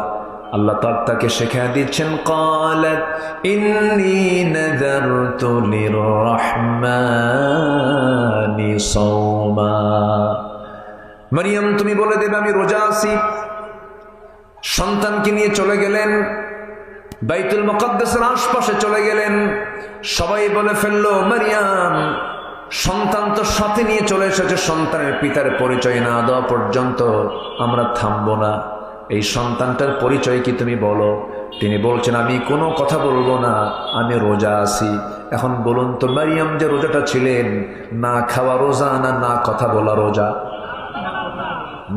আল্লাহ তাকে শেখায় দিচ্ছেন, ক্বালাত ইন্নী নাযারতু লিররহমানি সাওমা। মারিয়াম তুমি বলে দেবে আমি রোজা আছি। সন্তানকে নিয়ে চলে গেলেন, বাইতুল মুকাদ্দাসের আশপাশে চলে গেলেন। সবাই বলে ফেললো, মারিয়াম সন্তান তো সাথে নিয়ে চলে এসেছে, সন্তানের পিতার পরিচয় না দেওয়া পর্যন্ত আমরা থামবো না। এই সন্তানটার পরিচয় কি তুমি বলো? তিনি বলছেন, আমি কোনো কথা বলবো না, আমি রোজা আছি। এখন বলুন তো, মারিয়াম যে রোজাটা ছিলেন, না খাওয়া রোজা না কথা বলা রোজা?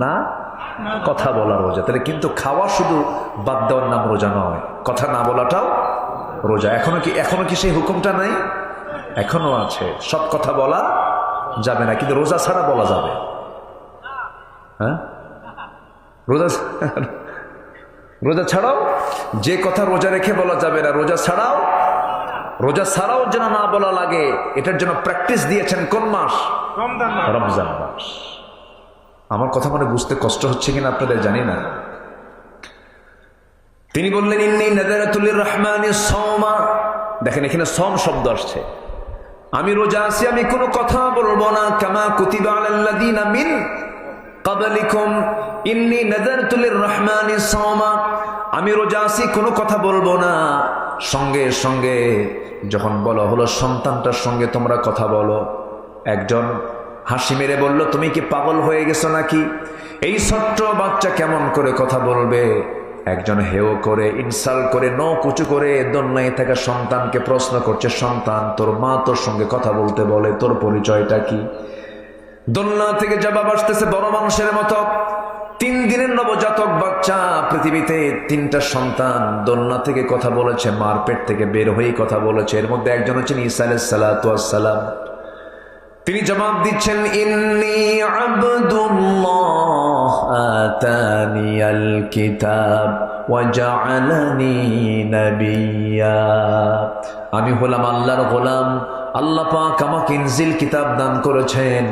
না কথা বলা রোজা। তাহলে কিন্তু খাওয়া শুধু বাদ দেওয়ার নাম রোজা নয়, কথা না বলাটাও রোজা। এখনো কি সেই হুকুমটা নাই? এখনো আছে। সব কথা বলা যাবে না, কিন্তু রোজা ছাড়া বলা যাবে। হ্যাঁ, রোজা ছাড়াও যে কথা রোজা রেখে বলা যাবে না, রোজা ছাড়াও যেন না বলা লাগে, এটার জন্য প্র্যাকটিস দিয়েছেন কোন মাস? রমজান মাস। আমার কথা মানে বুঝতে কষ্ট হচ্ছে কিনা আপনাদের জানি না। তিনি বললেন, ইন্নী নাযারতু লিররহমানি সাওমা। দেখেন এখানে সম শব্দ আসছে। আমি রোজা আছি, আমি কোনো কথা বলবো না। কামা কুতিবা আলাল্লাযীনা মিন ক্বাবলিকুম ইন্নী নাযারতু লিররহমানি সাওমা। আমি রোজা আছি, কোনো কথা বলবো না। সঙ্গে সঙ্গে যখন বলা হলো সন্তানটার সঙ্গে তোমরা কথা বলো, একজন হাসি মেরে বলল, তুমি কি পাগল হয়ে গেছো নাকি? এই ছোট্ট বাচ্চা কেমন করে কথা বলবে? একজন হেও করে, ইনসাল্ট করে, নখ উঁচু করে দোলনায় থাকা সন্তানকে প্রশ্ন করছে, সন্তান তোর মা তোর সঙ্গে কথা বলতে বলে, তোর পরিচয়টা কি? দোলনা থেকে জবাব আসতেছে বড় মানুষের মতো, 3 দিনের নবজাতক বাচ্চা, পৃথিবীতে 3টা সন্তান দোলনা থেকে কথা বলেছে, মার পেট থেকে বের হয়ে কথা বলেছে। এর মধ্যে একজন হচ্ছেন ঈসা আলাইহিস সালাতু ওয়াস সালাম। তিনি জবাব দিচ্ছেন, ইন্নী আবদুল্লাহ আতানিয়াল কিতাব ওয়া জাআলানি নাবিয়্যা। আমি হলাম আল্লাহর গোলাম, আল্লাহ পাক আমাকে ইনজিল কিতাব দান করেছেন,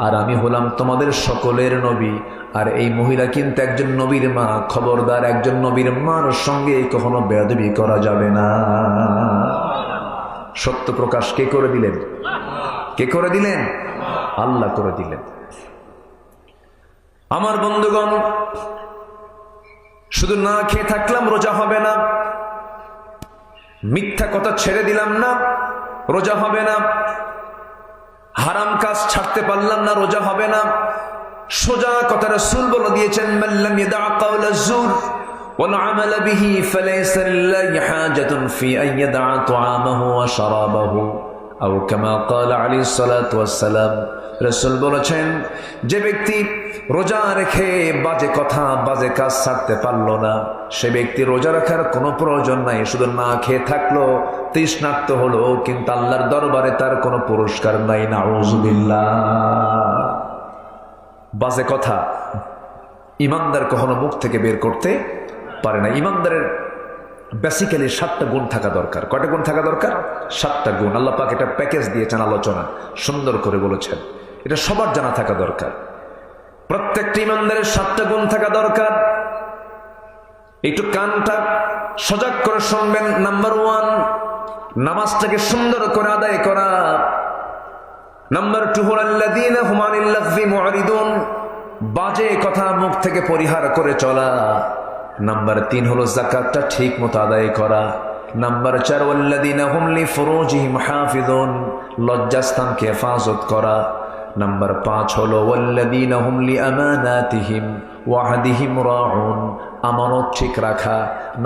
আর আমি হলাম তোমাদের সকলের নবী। আর এই মহিলা কিন্তু একজন নবীর মা। খবরদার, একজন নবীর মার সঙ্গে কখনো বেয়াদবি করা যাবে না। সত্য প্রকাশ কে করে দিলেন? কে করে দিলেন? আল্লাহ করে দিলেন। আমার বন্ধুগণ, শুধু না খেয়ে থাকলাম রোজা হবে না, মিথ্যা কথা ছেড়ে দিলাম না, রোজা হবে না, হারাম কাজ ছাড়তে পারলাম না, রোজা হবে না। সোজা কথা রাসূল বলে দিয়েছেন, মাল্লাম ইয়াদা কাওলা যুর ওয়াল আমালা বিহি ফালাইসা লিল্লাহি হাজাতুন ফি আন ইয়াদা তুআমাহু ওয়া শারাবাহু আও কামা ক্বালা আলাইহিস সালাতু ওয়াস সালাম। রাসূল বলেছেন, যে ব্যক্তি রোজা রেখে বাজে কথা বাজে কাজ ছাড়তে পারলো না, সে ব্যক্তি রোজা রাখার কোনো প্রয়োজন নাই। শুধু না খেয়ে থাকলো, তৃষ্ণার্ত হলো, কিন্তু আল্লাহর দরবারে তার কোনো পুরস্কার নাই। নাউযুবিল্লাহ। বাজে কথা ইমানদার কখনো মুখ থেকে বের করতে পারে না। ইমানদারের বেসিক্যালি 7টা গুণ থাকা দরকার। কয়টা গুণ থাকা দরকার? 7টা গুণ। আল্লাহ পাক এটা প্যাকেজ দিয়েছেন, আলোচনা সুন্দর করে বলেছেন। এটা সবার জানা থাকা দরকার। প্রত্যেকটা ইমানদারের 7টা গুণ থাকা দরকার। একটু কানটা সজাগ করে শুনবেন। নাম্বার 1, নামাজটাকে সুন্দর করে আদায় করা। নাম্বার 2 হল আল্লাযীনা হুম আনিল লাগযি মুআরিদুন, বাজে কথা মুখ থেকে পরিহার করে চলা। নাম্বার 3 হলো যাকাতটা ঠিক মতো আদায় করা। নাম্বার 4 ওয়াল্লাযীনা হুম লিফুরুজিহিম হাফিজুন, লজ্জাস্থানকে হেফাজত করা। নাম্বার 5 হলো ওয়াল্লাযীনা হুম লিআমানাতিহিম ওয়া আহদিহিম রাউন, আমানত ঠিক রাখা।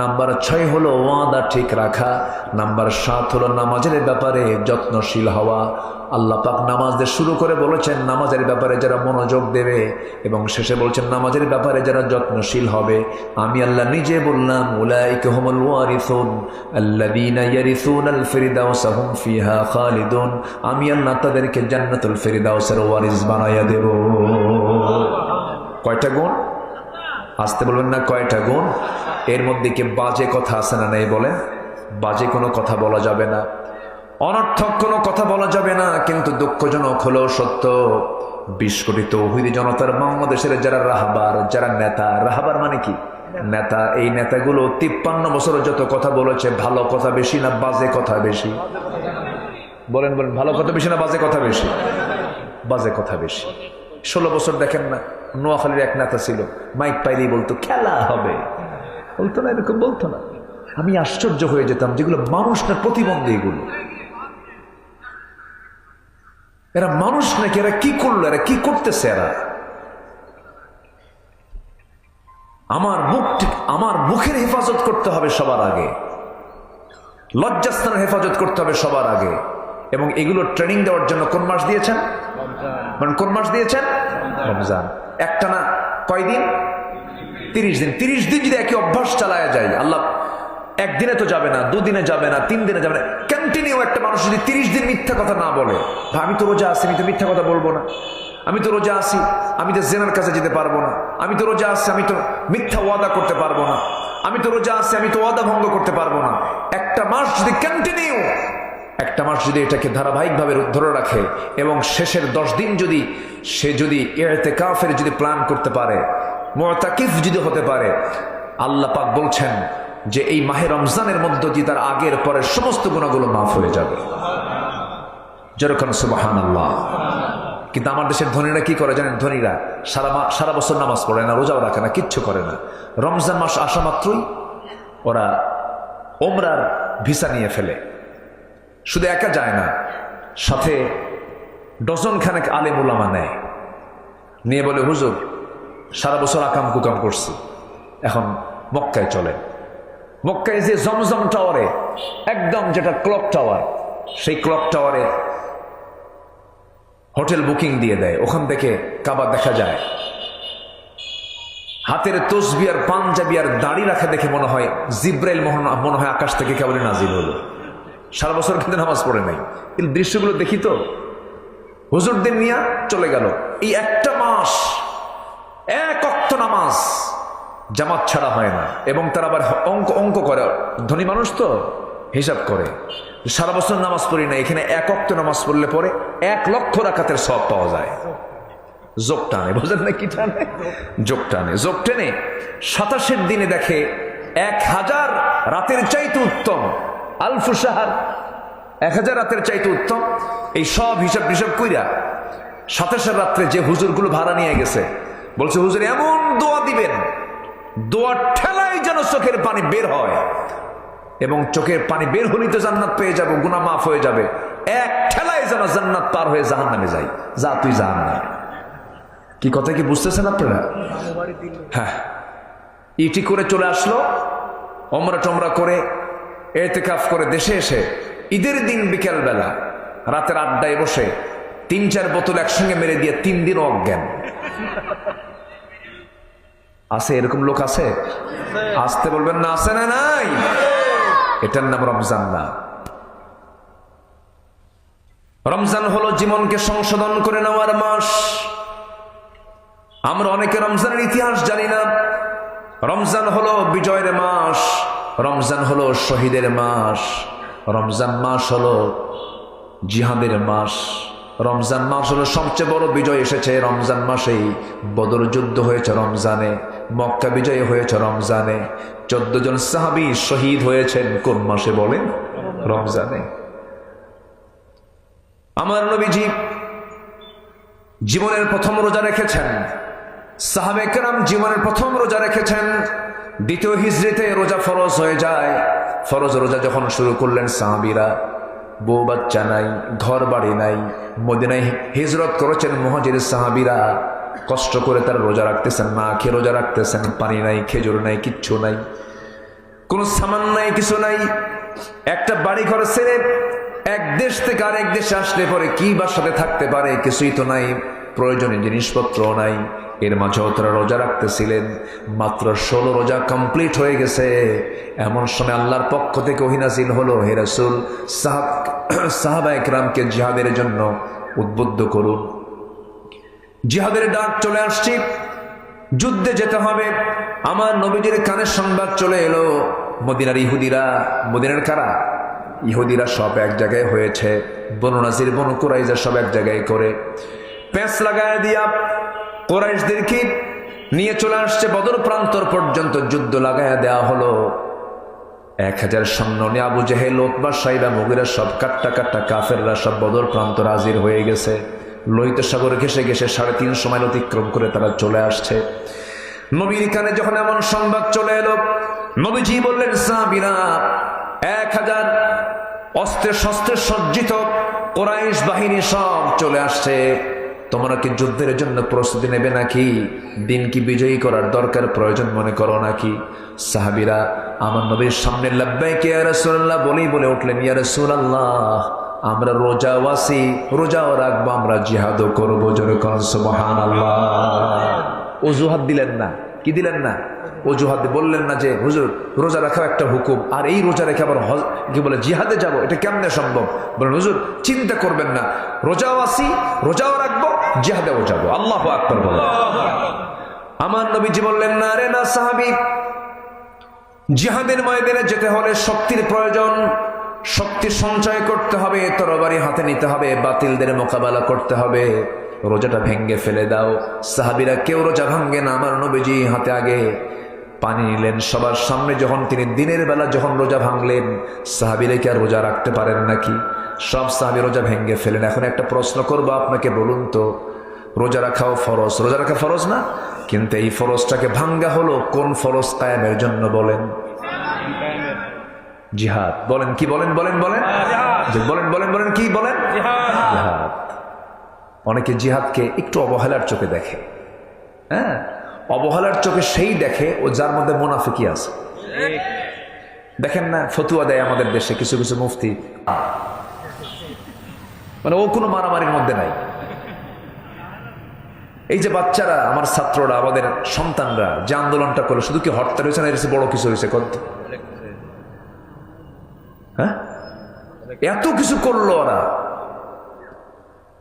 নাম্বার 6 হলো ওয়াদা ঠিক রাখা। নাম্বার 7 হলো নামাজের ব্যাপারে যত্নশীল হওয়া। আল্লাহ পাক নামাজ দিয়ে শুরু করে বলেছেন নামাজের ব্যাপারে যারা মনোযোগ দেবে, এবং শেষে বলছেন নামাজের ব্যাপারে যারা যত্নশীল হবে। আমি আল্লাহ নিজে বললাম, উলাইকা হুমুল ওয়ারিসুন আল্লাযীনা ইয়ারিসুনাল ফিরদাউসা হুম ফিহা খালিদুন। আমি আল্লাহ তাদেরকে জান্নাতুল ফিরদাউসের ওয়ারিস বানায়া দেব। কয়টা গুণ? আসতে বলবেন না, কয়টা গুণ? এর মধ্যে কি বাজে কথা আছে না নাই? বলেন, বাজে কোনো কথা বলা যাবে না, অনর্থক কোনো কথা বলা যাবে না। কিন্তু দুঃখজনক হলেও সত্য, 20 কোটি তৌহিদি জনতার বাংলাদেশের যারা রাহাবার, যারা নেতা, রাহাবার মানে কি? নেতা। এই নেতাগুলো 53 বছর যত কথা বলেছে, ভালো কথা বেশি না বাজে কথা বেশি? বলেন বলেন, ভালো কথা বেশি না বাজে কথা বেশি? বাজে কথা বেশি। 16 বছর দেখেন না, নোয়াখালীর এক নেতা ছিল, মাইক পাইলেই বলতো খেলা হবে, বলতো না, এরকম বলতো না। আমি আশ্চর্য হয়ে যেতাম, যেগুলো মানুষ না প্রতিবন্ধী, এগুলো এরা মানুষ নাকি? এরা কি করলো? এরা কি করতেছে? এরা আমার মুখের হেফাজত করতে হবে সবার আগে, লজ্জাস্থানের হেফাজত করতে হবে সবার আগে। এবং এগুলো ট্রেনিং দেওয়ার জন্য কোন মাস দিয়েছেন? মানে কোন মাস দিয়েছেন? রমজান। একটা না, কয়দিন? 30 দিন। 30 দিন যদি একই অভ্যাস চালায়া যায়, আল্লাহ একদিনে তো যাবে না, 2 দিনে যাবে না, 3 দিনে যাবে না, কন্টিনিউ একটা মানুষ যদি 30 দিন মিথ্যা কথা না বলে, আমি তো রোজা আছি, আমি তো মিথ্যা কথা বলবো না, আমি তো রোজা আছি, আমি তো জেনার কাছে যেতে পারবো না, আমি তো রোজা আছি, আমি তো মিথ্যা ওয়াদা করতে পারবো না, আমি তো রোজা আছি, আমি তো ওয়াদা ভঙ্গ করতে পারবো না। একটা মাস যদি কন্টিনিউ, একটা মাস যদি এটাকে ধারাবাহিকভাবে ধরে রাখে, এবং শেষের 10 দিন যদি সে যদি ইতিকাফের যদি প্ল্যান করতে পারে, মুতাকিফ যদি হতে পারে, আল্লাহ পাক বলছেন যে এই মাহে রমজানের মধ্যে দিয়ে তার আগের পরের সমস্ত গুনাহগুলো মাফ হয়ে যাবে। যেরকম সুবহানাল্লাহ। কিন্তু আমার দেশের ধনীরা কি করে জানেন? ধনীরা সারা বছর নামাজ পড়ে না, রোজাও রাখে না, কিচ্ছু করে না। রমজান মাস আসা মাত্রই ওরা ওমরার ভিসা নিয়ে ফেলে। শুধু একা যায় না, সাথে ডজন খানেক আলেম উলামা নেয়, নিয়ে বলে হুজুর সারা বছর আকাম কুকাম করছি, এখন মক্কায় চলে। মক্কায় যে জমজম টাওয়ারে, একদম যেটা ক্লক টাওয়ার, সেই ক্লক টাওয়ারে হোটেল বুকিং দিয়ে দেয়, ওখান থেকে কাবা দেখা যায়। হাতের তসবি আর পাঞ্জাবি আর দাড়ি রাখা দেখে মনে হয় জিব্রাইল মনে হয় আকাশ থেকে কেবল নাজিল হলো। সারা বছর কিন্তু নামাজ পড়ে নাই, কিন্তু দৃশ্যগুলো দেখি তো, হুজুরদের নিয়ে চলে গেল এই একটা মাস এক ওয়াক্ত নামাজ জামাত ছাড়া হয় না, এবং তারা আবার অঙ্ক করে, ধনী মানুষ তো হিসাব করে, সারা বছর নামাজ পড়ি না, এখানে এক ওয়াক্ত নামাজ পড়লে পরে 1 লক্ষ রাকাতের সওয়াব পাওয়া যায়। যোগ টানে, বুঝলেন না কি টানে? যোগ টানে, যোগ টেনে 27 দিনে দেখে 1000 রাতের চাইতে উত্তম, আলফু শাহর 1000 রাতের চাইতে উত্তম। এই সব হিসাব কইরা 27 রাত্রে যে হুজুরগুলো ভাড়া নিয়ে গেছে বলছে, হুজুর এমন দোয়া দিবেন, দোয়ার ঠেলায় যেন চোখের পানি বের হয়, এবং চোখের পানি বের হলেই তো জান্নাত পেয়ে যাবো, গুনাহ মাফ হয়ে যাবে, এক ঠেলায় যেন জান্নাত পার হয়ে জাহান্নামে যাই। যা তুই জাহান্নামে। কি কথা কি বুঝতেছেন আপনারা? হ্যাঁ, ইটি করে চলে আসলো, ওমরা টমরা করে ইতিকাফ করে দেশে এসে ঈদের দিন বিকেল বেলা রাতের আড্ডায় বসে 3-4 বোতল একসঙ্গে মেরে দিয়ে 3 দিন অজ্ঞান। আছে এরকম লোক? আছে? আসতে বলবেন না, আছে না নাই? এটার নাম রমজান না। রমজান হলো জীবনকে সংশোধন করে নেওয়ার মাস। আমরা অনেকে রমজানের ইতিহাস জানি না। রমজান হলো বিজয়ের মাস, রমজান হলো শহীদের মাস, রমজান মাস হলো জিহাদের মাস, রমজান মাস হলো সবচেয়ে বড় বিজয় এসেছে রমজান মাসেই। বদর যুদ্ধ হয়েছে রমজানে, মক্কা বিজয় হয়েছে রমজানে, 14 জন সাহাবী শহীদ হয়েছেন কোন মাসে বলেন? রমজানে। আমার নবীজি জীবনের প্রথম রোজা রেখেছেন, সাহাবে কেরাম জীবনের প্রথম রোজা রেখেছেন। 2য় হিজরিতে রোজা ফরজ হয়ে যায়। ফরজ রোজা যখন শুরু করলেন সাহাবীরা, বউ বাচ্চা নাই, ঘর বাড়ি নাই, মদিনায় হিজরত করেছেন মুহাজির সাহাবীরা, কষ্ট করে তারা রোজা রাখতেছেন, না খেয়ে রোজা রাখতেছেন, পানি নাই, খেজুর নাই, কিচ্ছু নাই, কোনো সামান নাই, কিছু নাই। একটা বাড়ি ঘর ছেড়ে এক দেশ থেকে আরেক দেশে আসলে পরে কি বার সাথে থাকতে পারে? কিছুই তো নাই, প্রয়োজনীয় জিনিসপত্র নাই। এর মাঝেও তারা রোজা রাখতেছিলেন। মাত্র 16 রোজা কমপ্লিট হয়ে গেছে। এমন সময় আল্লাহর পক্ষ থেকে ওহী নাযিল হলো, হে রাসূল, সাহাবা ইকরামকে জিহাদের জন্য উদ্বুদ্ধ করুন। জিহাদের ডাক চলে আসছে, যুদ্ধে যেতে হবে। আমার নবীজির কানে সংবাদ চলে এলো, মদিনার ইহুদিরা, মদিনার কারা? ইহুদিরা সব এক জায়গায় হয়েছে, বনু নাজির, বনু কুরাইজা সব এক জায়গায় করে প্যাঁচ লাগায় দিয়া কুরাইশদেরকে নিয়ে চলে আসছে বদর প্রান্তর পর্যন্ত। যুদ্ধ লাগায়া দেওয়া হলো। 1000 সৈন্য নিয়ে আবু জেহেল, উতবা, সাইবা, মুগীরা সব কাট্টা কাফেররা সব বদর প্রান্তর হাজির হয়ে গেছে। লোহিত সাগর ঘেসে ঘেসে 350 মাইল অতিক্রম করে তারা চলে আসছে। নবীর কানে যখন এমন সংবাদ চলে এলো, নবীজি বললেন, সাহাবীরা 1000 অস্ত্রে শস্ত্রে সজ্জিত কুরাইশ বাহিনী সব চলে আসছে, তোমরা কি যুদ্ধের জন্য প্রস্তুতি নেবে নাকি? দিন কি বিজয়ী করার দরকার প্রয়োজন মনে করো নাকি? সাহাবীরা আমার নবীর সামনে লাব্বাইক ইয়া রাসূলুল্লাহ বলেই বলে উঠলেন, ইয়া রাসূলুল্লাহ, আমরা রোজাও আছি, রোজাও রাখবো, আমরা জিহাদও করবো। জোরে কোন সুবহানাল্লাহ। অজুহাত দিলেন না, কি দিলেন না? অজুহাত বললেন না যে হুজুর রোজা রাখা একটা হুকুম, আর এই রোজা রেখে আবার কি বলে জিহাদে যাব, এটা কেমনে সম্ভব? বলেন, হুজুর চিন্তা করবেন না, রোজাও আছি, রোজাও রাখবো, জিহাদেও যাবো। আল্লাহু আকবার বলেন। আমার নবীজি বললেন, না রে না সাহাবী, জিহাদের ময়দানে যেতে হলে শক্তির প্রয়োজন, শক্তি সঞ্চয় করতে হবে, তরবারি হাতে নিতে হবে, বাতিলদের মোকাবেলা করতে হবে। রোজাটা ভেঙ্গে ফেলে দাও। সাহাবীরা কেউ রোজা ভাঙ্গে না। আমার নবীজি হাতে আগে পানি নিলেন সবার সামনে। যখন তিনি দিনের বেলা যখন রোজা ভাঙলেন, সাহাবীরা কি আর রোজা রাখতে পারেন নাকি? সব সাহাবী রোজা ভেঙ্গে ফেলেন। এখন একটা প্রশ্ন করবো আপনাকে, বলুন তো, রোজা রাখাও ফরজ, রোজা রাখা ফরজ না? কিন্তু এই ফরজটাকে ভাঙ্গা হলো কোন ফরজ কায়েমের জন্য? বলেন, জিহাদ। বলেন কি? বলেন বলেন বলেন বলেন বলেন বলেন কি বলেন? জিহাদ। অনেকে জিহাদকে একটু অবহেলার চোখে দেখে। হ্যাঁ, অবহেলার চোখে সেই দেখে ও যার মধ্যে মুনাফিকি আছে। দেখেন না, ফতুয়া দেয় আমাদের দেশে কিছু কিছু মুফতি, মানে ও কোনো মারামারির মধ্যে নাই, এই যে বাচ্চারা, আমার ছাত্ররা, আমাদের সন্তানরা যে আন্দোলনটা করলো, শুধু কি হরতাল হয়েছে না, এর চেয়ে বড় কিছু হয়েছে? হ্যাঁ, এত কিছু করলো ওরা,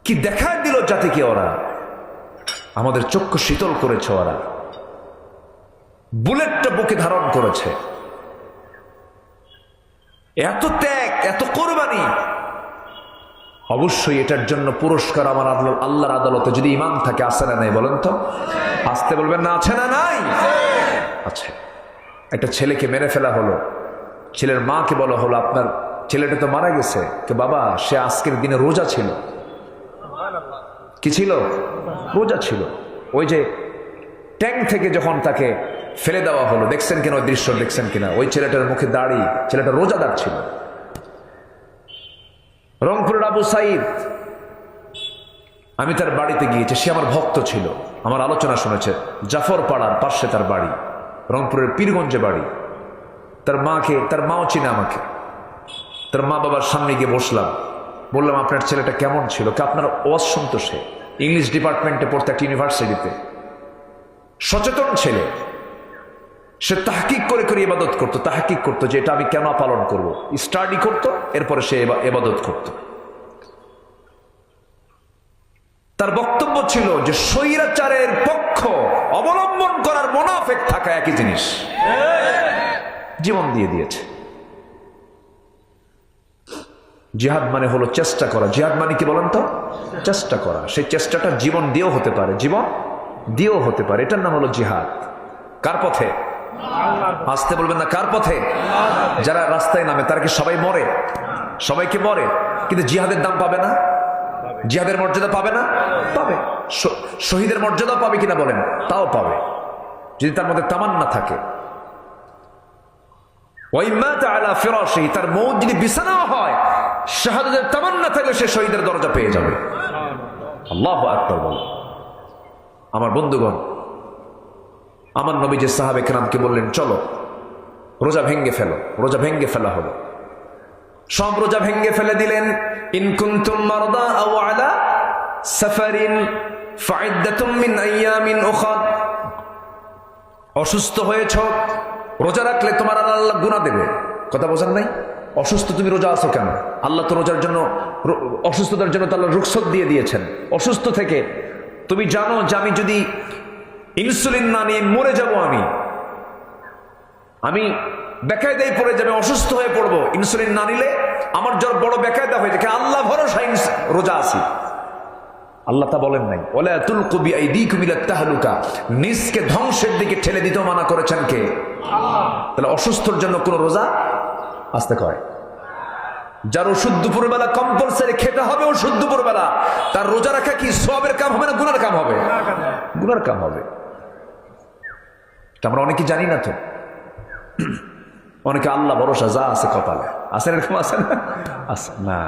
কি দেখায় দিল জাতিকে ওরা, আমাদের চক্ষু শীতল করেছে ওরা, বুলেটটা বুকে ধারণ করেছে। এত ত্যাগ, এত কোরবানি, অবশ্যই এটার জন্য পুরস্কার আমার আল্লাহর আদালতে যদি ইমান থাকে, আছে না নাই বলেন তো? আসতে বলবেন না, আছে না নাই? আছে। একটা ছেলেকে মেরে ফেলা হলো, ছেলের মাকে বলা হলো আপনার ছেলেটা তো মারা গেছে, কে বাবা সে আজকের দিনে রোজা ছিল। কি ছিল? রোজা ছিল। ওই যে ট্যাঙ্ক থেকে যখন তাকে ফেলে দেওয়া হলো, দেখছেন কিনা ওই দৃশ্য? দেখছেন কিনা? ওই ছেলেটার মুখে দাড়ি, ছেলেটা রোজাদার ছিল। রংপুরের আবু সাইদ, আমি তার বাড়িতে গিয়েছি, সে আমার ভক্ত ছিল, আমার আলোচনা শুনেছে। জাফর পাড়ার পাশে তার বাড়ি, রংপুরের পীরগঞ্জে বাড়ি। তার মাকে, তার মাও চিনে আমাকে। তার মা বাবার সামনে গিয়ে বসলাম, বললাম আপনার ছেলেটা কেমন ছিল? আপনার ওয়াজ শুনতো, সে ইংলিশ ডিপার্টমেন্টে পড়তো একটা ইউনিভার্সিটিতে, সচেতন ছেলে। সে তাহকিক করে করে ইবাদত করতো, তাহকিক করতো যে এটা আমি কেন পালন করব, স্টাডি করতো, এরপরে সে ইবাদত করত। তার বক্তব্য ছিল যে স্বৈরাচারের পক্ষ অবলম্বন করার মুনাফিক থাকা একই জিনিস। জীবন দিয়ে দিয়েছে। জিহাদ মানে হলো চেষ্টা করা। জিহাদ মানে কি বলেন তো? চেষ্টা করা। সেই চেষ্টাটা জীবন দিয়েও হতে পারে, জীবন দিয়েও হতে পারে। এটার নাম হলো জিহাদ। কার পথে? আসতে বলবেন না, কার পথে? যারা রাস্তায় নামে তারা কি সবাই মরে? সবাইকে মরে, কিন্তু জিহাদের দাম পাবে না? জিহাদের মর্যাদা পাবে না? পাবে। শহীদের মর্যাদা পাবে কিনা বলেন? তাও পাবে, যদি তার মধ্যে তামান্না থাকে। তার মৌত যদি বিছানা হয়, শাহাদাতের তামান্না থাকলে সে শহীদের দরজা পেয়ে যাবে। আল্লাহু আকবার বল। আমার বন্ধুগণ, আমার নবী যে সাহাবে কেরামকে বললেন চলো রোজা ভেঙ্গে ফেলো, রোজা ভেঙ্গে ফেলা হলো। সব রোজা ভেঙ্গে ফেলে দিলেন। ইন কুনতুম মারদা আও আলা সাফারিন ফাইদ্দাতুম মিন আইয়ামিন উখরা। অসুস্থ হয়েছ, রোজা রাখলে তোমার আল্লাহ গুনাহ দেবে। কথা বোঝেন নাই? অসুস্থ তুমি রোজা আছো কেন? আল্লাহ তো রোজার জন্য, অসুস্থতার জন্য তো আল্লাহ রুখসত দিয়ে দিয়েছেন। অসুস্থ থেকে তুমি জানো যে আমি যদি ইনসুলিন না নিয়ে মরে যাব, আমি বেকায়দায় পড়ে যাবে, অসুস্থ হয়ে পড়বো। ইনসুলিন না নিলে আমার জ্বর বড় বেকায়দা হয়ে যায়। আল্লাহ ভরসা রোজা আছি। আল্লাহ তা বলেন নাই? ওয়ালা তুলকু বিআইদিকুম ইলা তাহলুকা, নিজকে ধ্বংসের দিকে ঠেলে দিতে মানা করেছেন কে? আল্লাহ। তাহলে অসুস্থর জন্য কোন রোজা আসতে কয়? যার ওষুধ দুপুরবেলা কম্পালসারি খেতে হবে, ওষুধ দুপুরবেলা, তার রোজা রাখা কি সওয়াবের কাম হবে না গুনার কাম হবে? গুনার কাম হবে। আমরা অনেকে জানি না তো। অনেকে আল্লাহ ভরসা, যা আছে কপালে আছে, এরকম আছে না? আছে না।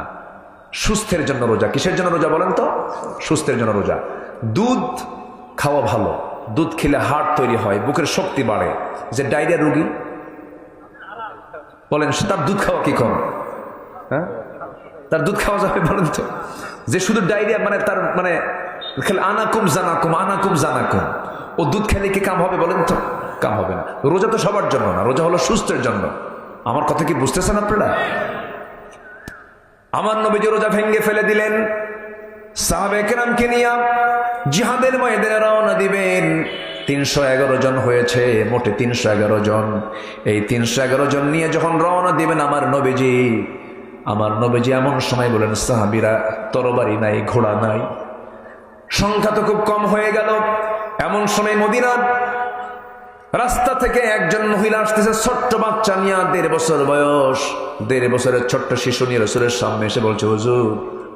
সুস্থের জন্য রোজা। কিসের জন্য রোজা বলেন তো? সুস্থের জন্য রোজা। দুধ খাওয়া ভালো, দুধ খেলে হার্ট তৈরি হয়, বুকের শক্তি বাড়ে। যে ডায়রিয়া রোগী বলেন, তার দুধ খাওয়া কি কম? হ্যাঁ, তার দুধ খাওয়া যাবে বলেন তো? যে শুধু ডায়রিয়া মানে তার মানে খেলে আনাকুম জানাকুম, আনাকুম জানাকুম, ও দুধ খেলে কি কাম হবে বলেন তো? কাম হবে না। রোজা তো সবার জন্য না, রোজা হলো সুস্থের জন্য। আমার কথা কি বুঝতেছেন আপনারা? আমার নবী রোজা ভেঙ্গে ফেলে দিলেন। সাহাবে কেরামকে নিয়ে জিহাদের ময়দানে রওনা দিবেন। 311 জন হয়েছে, মোটে 311 জন। এই 311 জন নিয়ে যখন রওনা দিবেন আমার নবীজি এমন সময় বলেন, সাহাবীরা তরবারি নাই, ঘোড়া নাই, সংখ্যা তো খুব কম হয়ে গেল। এমন সময় মদিনার রাস্তা থেকে একজন মহিলা আসতেছে, ছোট্ট বাচ্চা নিয়ে, 1.5 বছর বয়স। 1.5 বছরের ছোট্ট শিশু নিয়ে রাসূলের সামনে এসে বলছে, হুজুর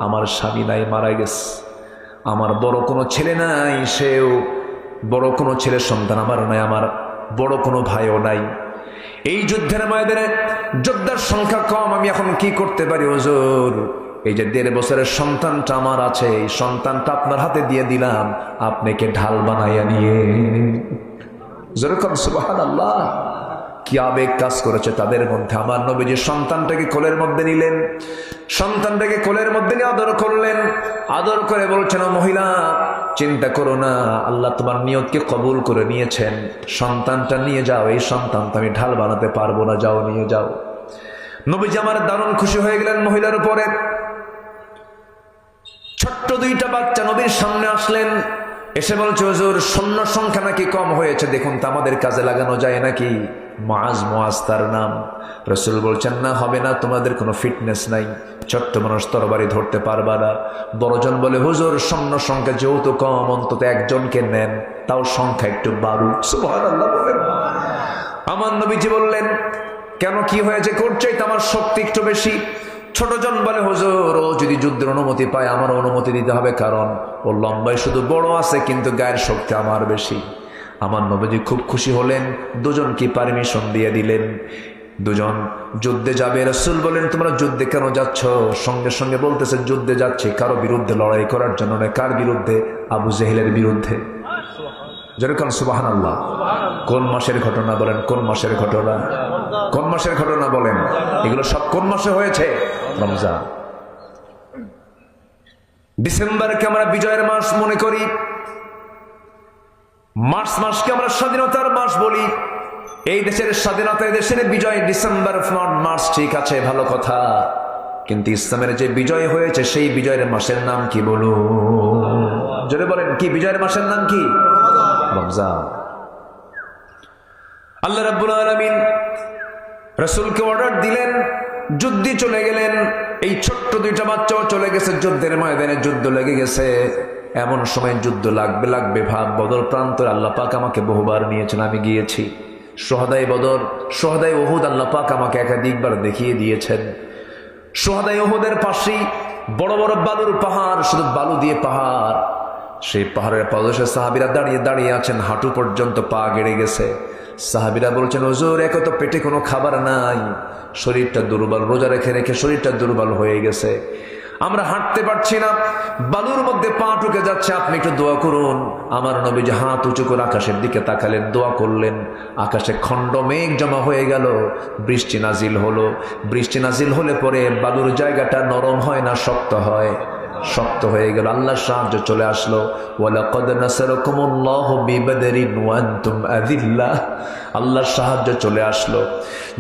আমার স্বামী নাই, মারা গেছে, আমার বড় কোনো ছেলে নাই, সেও বড় কোনো ছেলের সন্তান আমার নাই, আমার বড় কোনো ভাইও নাই। এই যুদ্ধের ময়দানে যোদ্ধার সংখ্যা কম, আমি এখন কি করতে পারি হুজুর? এই যে 1.5 বছরের সন্তানটা আমার আছে, এই সন্তানটা আপনার হাতে দিয়ে দিলাম, আপনাকে ঢাল বানাইয়া নিয়ে। যেরকম সুবহানাল্লাহ, কি আবেগ কাজ করেছে তাদের মধ্যে। আমার নবীজি সন্তানটাকে কোলের মধ্যে নিলেন, সন্তানটাকে কোলের মধ্যে নিয়ে আদর করলেন, আদর করে বলছেন, ও মহিলা চিন্তা করো না, আল্লাহ তোমার নিয়তকে কবুল করে নিয়েছেন, সন্তানটা নিয়ে যাও, এই সন্তানটা আমি ঢাল বানাতে পারবো না, যাও নিয়ে যাও। নবীজি আমার দারুণ খুশি হয়ে গেলেন মহিলার উপরে। ছোট্ট দুইটা বাচ্চা নবীর সামনে আসলেন, এসে বলছে, হুজুর সৈন্য সংখ্যা নাকি কম হয়েছে, দেখুন তো আমাদের কাজে লাগানো যায় নাকি। মুআজ তার নাম। রাসূল বলছেন, না হবে না, তোমাদের কোনো ফিটনেস নাই, ছোট্ট মানুষ তরবারি ধরতে পারবা না। বড়জন বলে, হুজুর সৈন্য সংখ্যা যেহেতু কম, অন্তত একজনকে নেন, তাও সংখ্যা একটু বাড়ুক। সুবহানাল্লাহ বলেন। আমার নবীজি বললেন, কেন কি হয়েছে? করছে তো আমার শক্তি একটু বেশি। ছোটজন বলে, হুজুর ও যদি যুদ্ধের অনুমতি পায় আমার অনুমতি দিতে হবে, কারণ ও লম্বায় শুধু বড় আছে কিন্তু গায়ের শক্তি আমার বেশি। আমার নবীজি খুব খুশি হলেন, দুজনকে পারমিশন দিয়ে দিলেন, দুজন যুদ্ধে যাবে। রাসূল বলেন, তোমরা যুদ্ধে কেন যাচ্ছ? সঙ্গে সঙ্গে বলতেছে, যুদ্ধে যাচ্ছি কারো বিরুদ্ধে লড়াই করার জন্য নয়। কার বিরুদ্ধে? আবু জেহেলের বিরুদ্ধে। যেরকম সুবহানাল্লাহ। কোন মাসের ঘটনা বলেন? কোন মাসের ঘটনা? কোন মাসের ঘটনা বলেন? এগুলো সব কোন মাসে হয়েছে? রমজান। ডিসেম্বরকে আমরা বিজয়ের মাস মনে করি, মার্চ মাসকে আমরা স্বাধীনতার মাস বলি। এই দেশের স্বাধীনতা, দেশের বিজয় ডিসেম্বর মার্চ, ঠিক আছে, ভালো কথা, কিন্তু ইসলামের যে বিজয় হয়েছে সেই বিজয়ের মাসের নাম কি বলুন? জোরে বলেন, কি বিজয়ের মাসের নাম কি? রমজান। আল্লাহ রাব্বুল আলামিন রাসূলকে অর্ডার দিলেন, যুদ্ধে চলে গেলেন। এই ছোট্ট দুইটা বাচ্চাও চলে গেছে যুদ্ধের ময়দানে, যুদ্ধ লেগে গেছে। এমন সময় যুদ্ধ লাগবে ভাব। বদর প্রান্তরে আল্লাহ পাক আমাকে বহুবার নিয়েছেন, আমি গিয়েছি। সোহাদায়ে বদর, সোহাদায়ে উহুদ আল্লাহ পাক আমাকে একাধিকবার দেখিয়ে দিয়েছেন। সোহাদায়ে উহুদের পাশেই বড় বড় বালুর পাহাড়, শুধু বালু দিয়ে পাহাড়। সেই পাহাড়ের পাদদেশে সাহাবীরা দাঁড়িয়ে দাঁড়িয়ে আছেন, হাঁটু পর্যন্ত পা গেড়ে গেছে। সাহাবীরা বলছেন, হুজুর একে তো পেটে কোনো খাবার নাই, শরীরটা দুর্বল, রোজা রেখে রেখে শরীরটা দুর্বল হয়ে গেছে, আমরা হাঁটতে পারছি না, বালুর মধ্যে পা ঢুকে যাচ্ছে, আপনি একটু দোয়া করুন। আমার নবীজি হাত উঁচু করে আকাশের দিকে তাকালেন, দোয়া করলেন। আকাশে খণ্ড মেঘ জমা হয়ে গেল, বৃষ্টি নাজিল হলো। বৃষ্টি নাজিল হলে পরে বালুর জায়গাটা নরম হয় না শক্ত হয়? শক্ত হয়ে গেল। আল্লাহর সাহায্য চলে আসলো। ওয়ালাকাদ নাসারাকুমুল্লাহু বিবাদরিন ওয়া আনতুম আযিল্লাহ। আল্লাহর সাহায্য চলে আসলো,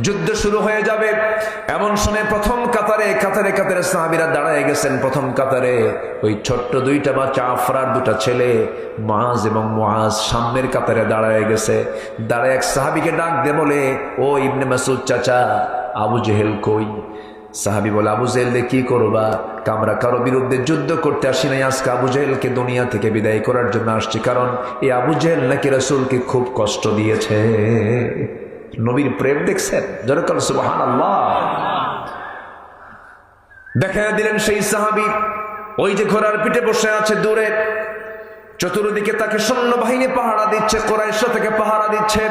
যুদ্ধ শুরু হয়ে যাবে। এমন সময় প্রথম কাতারে কাতারে কাতারে সাহাবীরা দাঁড়ায় গেছেন। প্রথম কাতারে ওই ছোট্ট দুইটা বাচ্চা, আফরার দুটা ছেলে মুআজ এবং মুআজ সামনের কাতারে দাঁড়ায় গেছে। দাঁড়ায় এক সাহাবীকে ডাক দিয়ে বলে, ও ইবনে মাসউদ চাচা, আবু জেহেল কই? সাহাবী বলে, আবু জেহেল কি করবা? আমরা কারো বিরুদ্ধে যুদ্ধ করতে আসি নাই, আজকে আবু জেহেলকে দুনিয়া থেকে বিদায় করার জন্য আসছি, কারণ এই আবু জেহেল নাকি রাসূলকে খুব কষ্ট দিয়েছে। নবীর প্রেম দেখছেন? যেরকম সুবহানাল্লাহ। দেখা দিলেন সেই সাহাবী ওই যে ঘোড়ার পিঠে বসে আছে দূরে, চতুর্দিকে তাকে সৈন্যবাহিনী পাহারা দিচ্ছে, কুরাইশ থেকে পাহারা দিচ্ছে।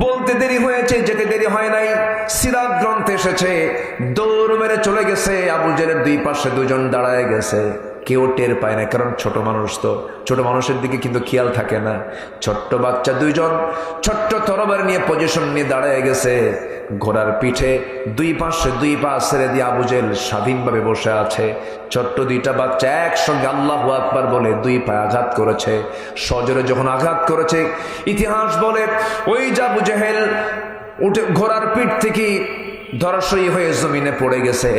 বলতে দেরি হয়েছে, যেতে দেরি হয় নাই। সিরাত গ্রন্থে এসেছে, দৌড় মেরে চলে গেছে। আবু জেহেলের দুই পাশে দুজন দাঁড়ায় গেছে, কেউ টের পায় না, কারণ ছোট মানুষ তো, ছোট মানুষের দিকে কিন্তু খেয়াল থাকে না। ছোট্ট বাচ্চা দুইজন ছোট্ট তরবারি নিয়ে পজিশন নিয়ে দাঁড়ায় গেছে। ঘোড়ার পিঠে দুই পাশে দুই পা ছেড়ে দিয়ে আবু জেহেল স্বাধীনভাবে বসে আছে। ছোট্ট দুইটা বাচ্চা একসঙ্গে আল্লাহু আকবার বলে দুই পায়ে আঘাত করেছে। সজোরে যখন আঘাত করেছে, ইতিহাস বলে ওই যে আবু জেহেল উঠে ঘোড়ার পিঠ থেকে ধরাশয়ী হয়ে জমিনে পড়ে গেছে।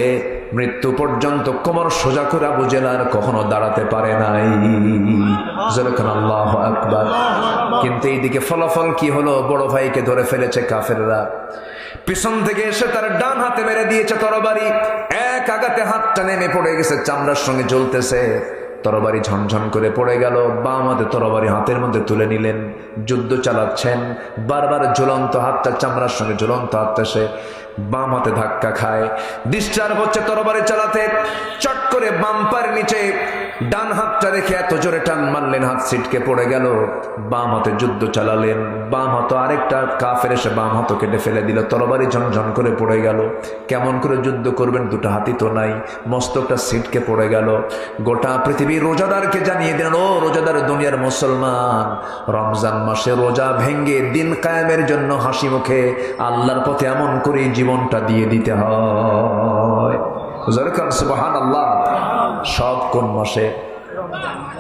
মৃত্যু পর্যন্ত কোমর সোজা করে আবু জেহেল আর কখনো দাঁড়াতে পারে নাই। আল্লাহু আকবার। কিন্তু এইদিকে ফলাফল কি হলো? বড় ভাইকে ধরে ফেলেছে কাফেররা। পিছন থেকে এসে তার ডান হাতে মেরে দিয়েছে তরবারি। এক আঘাতে হাতটা নেমে পড়ে গেছে, চামড়ার সঙ্গে জ্বলতেছে। তরবারি ঝনঝন করে পড়ে গেল। বাম হাতে তরবারি হাতের মধ্যে তুলে নিলেন, যুদ্ধ চালাচ্ছেন। বারবার ঝুলন্ত হাতটা চামড়ার সঙ্গে ঝুলন্ত হাতটা সে বাম হাতে ধাক্কা খায়। ডিসচার্জ হচ্ছে তরবারি চালাতে, চট করে বাম পার নিচে ডান হাতটা রেখে এত জোরে টান মারলেন, হাত ছিটকে পড়ে গেল। বাম হাতে যুদ্ধ চালালেন, বাম হাতে আরেকটা কাফের এসে বাম হাত কেটে ফেলে দিল, তরবারি ঝনঝন করে পড়ে গেল। কেমন করে যুদ্ধ করবেন? দুটো হাতই তো নাই, মস্তকটা ছিটকে পড়ে গেল। গোটা পৃথিবীর রোজাদারকে জানিয়ে দিলেন, ও রোজাদার দুনিয়ার মুসলমান, রমজান মাসে রোজা ভেঙ্গে দিন কায়েমের জন্য হাসি মুখে আল্লাহর পথে এমন করে জীবনটা দিয়ে দিতে হয়। যেরকম সুবহানাল্লাহ। সব কোন মাসে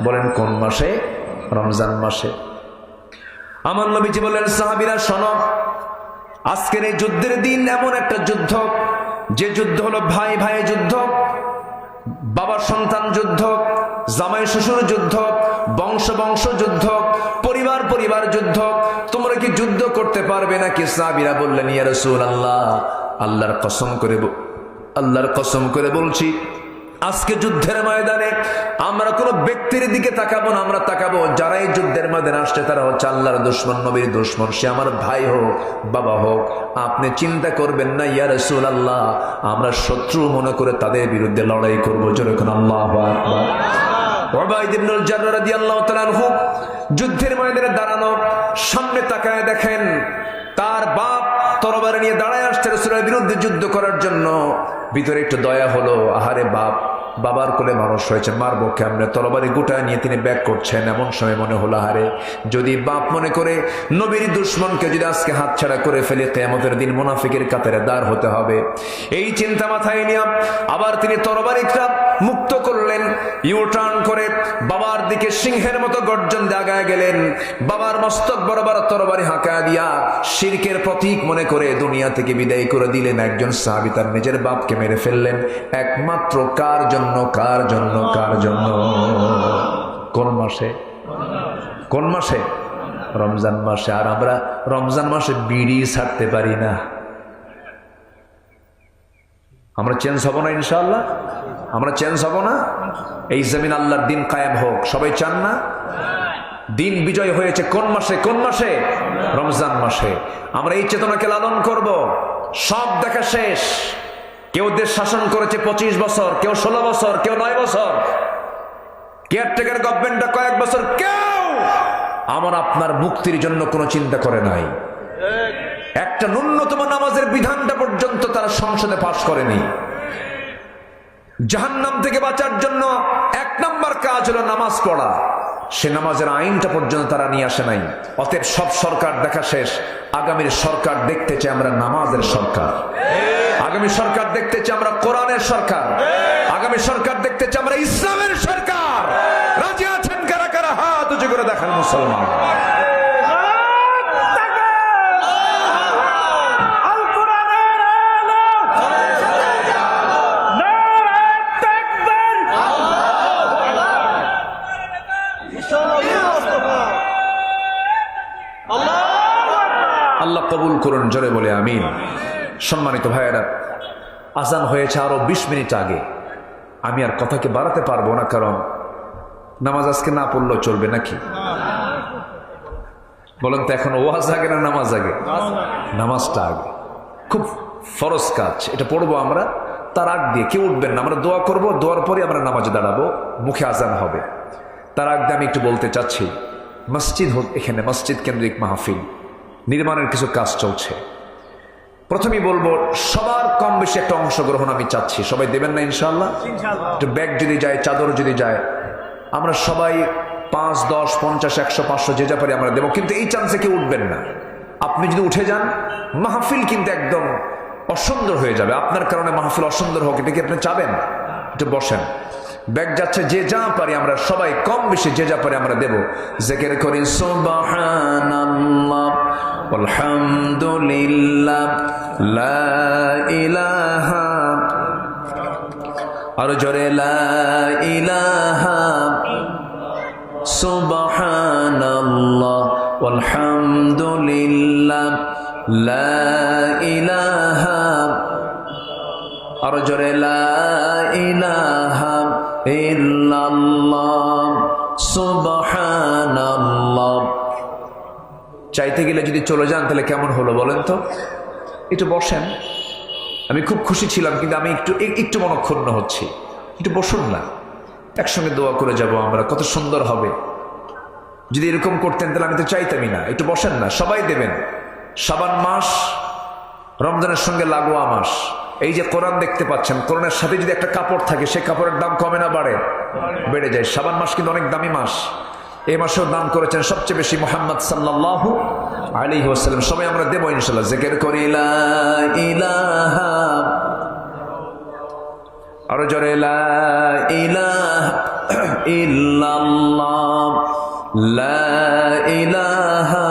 বলেন? কোন মাসে? রমজান মাসে। আমার নবীজি বললেন, সাহাবীরা শোনো, আজকের এই যুদ্ধের দিন এমন একটা যুদ্ধ, যে যুদ্ধ হলো ভাই ভাই যুদ্ধ, বাবা সন্তান যুদ্ধ, জামাই শ্বশুর যুদ্ধ, বংশ বংশ যুদ্ধ, পরিবার পরিবার যুদ্ধ। তোমরা কি যুদ্ধ করতে পারবে নাকি? সাহাবীরা বললেন, ইয়া রাসূলুল্লাহ, আল্লাহর কসম করে বলছি, আজকে যুদ্ধের ময়দানে আমরা কোনো ব্যক্তির দিকে তাকাবো না, আমরা তাকাবো যারা এই যুদ্ধের ময়দানে আসছে তারা হচ্ছে আল্লাহর দুশমন, নবীর দুশমন। সে আমার ভাই হোক, বাবা হোক, আপনি চিন্তা করবেন না ইয়া রাসূলুল্লাহ, আমরা শত্রু মনে করে তাদের বিরুদ্ধে লড়াই করবো। যেরকম আল্লাহু আকবার। উবাইদ ইবনুল জাররাহ রাদিয়াল্লাহু তাআলা আনহু যুদ্ধের ময়দানে দাঁড়ানো, সামনে তাকায় দেখেন তার বাপ তরবারি নিয়ে দাঁড়ায় আসছে রাসূলের বিরুদ্ধে যুদ্ধ করার জন্য। ভিতরে একটু দয়া হলো, আহারে বাবার কোলে মানুষ হয়েছে, মারবো কেমনে, তরবারি গোটায় নিয়ে তিনি ব্যাক করছেন। এমন সময় মনে হলো, আহারে যদি বাপ মনে করে নবীর দুশমনকে যদি আজকে হাতছাড়া করে ফেলে, কিয়ামতের দিন মুনাফিকের কাতারে দাঁড় হতে হবে। এই চিন্তা মাথায় নিয়ে আবার তিনি তরবারিটা মুক্ত করলেন, ইউ টার্ন করে বাবার দিকে সিংহের মতো গর্জন দিয়ে আগায় গেলেন। বাবার মস্তক বরাবর তরবারি হাঁকায় দিয়া শিরকের প্রতীক মনে করে দুনিয়া থেকে বিদায় করে দিলেন। একজন সাহাবী তার নিজের বাপকে মেরে ফেললেন একমাত্র কার জন্য? কার জন্য? কার জন্য? কোন মাসে? কোন মাসে? রমজান মাসে। আর আমরা রমজান মাসে বিড়ি ছাড়তে পারি না। আমরা চেঞ্জ হব না ইনশাআল্লাহ? আমরা চেঞ্জ হব না? এই জমিন আল্লাহর দিন কায়েম হোক, সবাই চান না? দিন বিজয় হয়েছে কোন মাসে? কোন মাসে? রমজান মাসে। আমরা এই চেতনাকে লালন করব। সব দেখা শেষ। কেউ দেশ শাসন করেছে 25 বছর, কেউ 16 বছর, কেউ 9 বছর, কেয়ারটেকার গভর্নমেন্টটা কয়েক বছর। কেউ আমার আপনার মুক্তির জন্য কোনো চিন্তা করে নাই। একটা ন্যূনতম নামাজের বিধানটা পর্যন্ত তারা সংসদে পাশ করেনি। জাহান্নাম থেকে বাঁচার জন্য 1 নম্বর কাজ হলো নামাজ পড়া। সে নামাজের আইনটা পর্যন্ত তারা নিয়ে আসে নাই। অতএব সব সরকার দেখা শেষ। আগামীর সরকার দেখতে চাই আমরা নামাজের সরকার। আগামী সরকার দেখতে চাই আমরা কোরআনের সরকার। আগামী সরকার দেখতে চাই আমরা ইসলামের সরকার। রাজি আছেন কারা কারা? হাত উঁচু করে দেখান মুসলমান। আল্লাহ কবুল করুন, জোরে বলে আমিন। সম্মানিত ভাইয়েরা, আজান হয়েছে আরো 20 মিনিট আগে। আমি আর কথাকে বাড়াতে পারবো না, কারণ নামাজ আজকে না পড়লেও চলবে নাকি? বলেন তো, এখন ওয়াজ আগে না নামাজ আগে? নামাজটা আগে। খুব ফরজ কাজ, এটা পড়বো আমরা। তার আগ দিয়ে কেউ উঠবেন না, আমরা দোয়া করব, দোয়ার পরে আমরা নামাজে দাঁড়াবো, মুখে আজান হবে। তার আগ দিয়ে আমি একটু বলতে চাচ্ছি, মসজিদ এখানে মসজিদ কেন্দ্রিক মাহফিল নির্মাণের কিছু কাজ চলছে। প্রথমেই বলবো, সবার কম বেশি একটা অংশগ্রহণ আমি চাচ্ছি। সবাই দেবেন না ইনশাআল্লাহ? একটু ব্যাগ যদি যায়, চাদর যদি যায়, আমরা সবাই 5, 10, 50, 100, 500 যে যা পারি আমরা দেবো। কিন্তু এই চান্সে কেউ উঠবেন না। আপনি যদি উঠে যান, মাহফিল কিন্তু একদম অসুন্দর হয়ে যাবে। আপনার কারণে মাহফিল অসুন্দর হোক, এটা কি আপনি চাবেন? একটু বসেন। ব্যাগ যাচ্ছে, যে যা পারি আমরা সবাই কম বেশি যে যা পারি আমরা দেব। জিকির করি সুবহানাল্লাহ আলহামদুলিল্লাহ লা ইলাহা, আর জোরে লা ইলাহা সুবহানাল্লাহ আলহামদুলিল্লাহ লা ইলাহা, আর জোরে লা ইলাহা ইল্লাল্লাহ সুবহানাল্লাহ। চাইতে গেলে যদি চলে যান তাহলে কেমন হলো বলেন তো? একটু বসেন। আমি খুব খুশি ছিলাম, কিন্তু আমি একটু মনক্ষুণ্ণ হচ্ছি। একটু বসুন না, একসঙ্গে দোয়া করে যাব আমরা, কত সুন্দর হবে। যদি এরকম করতেন তাহলে আমি তো চাইতামই না। একটু বসেন না, সবাই দেবেন। শাবান মাস রমজানের সঙ্গে লাগোয়া মাস। এই যে কোরআন দেখতে পাচ্ছেন, কোরআনের সাথে যদি একটা কাপড় থাকে, সে কাপড়ের দাম কমে না বাড়ে? বেড়ে যায়। শাবান মাস কিন্তু অনেক দামি মাস। এই মাসেও দান করেছেন সবচেয়ে বেশি মুহাম্মদ সাল্লাল্লাহু আলাইহি ওয়াসাল্লাম। সবাই আমরা দেব ইনশাআল্লাহ। জিকির করি লা ইলাহা আরো জোরে লা ইলাহা ইল্লাল্লাহ, লা ইলাহা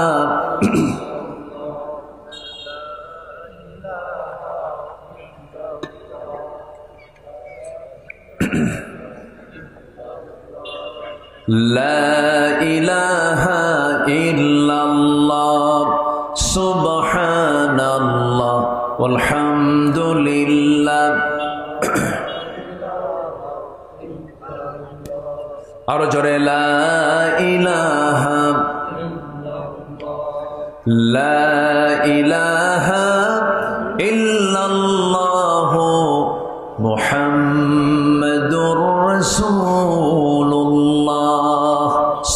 লা ইলাহা ইল্লাল্লাহ, সুবহানাল্লাহ ওয়ালহামদুলিল্লাহ। আরো জোরে লা ইলাহা ইল্লাল্লাহ মুহাম্মাদুর রাসূলুল্লাহ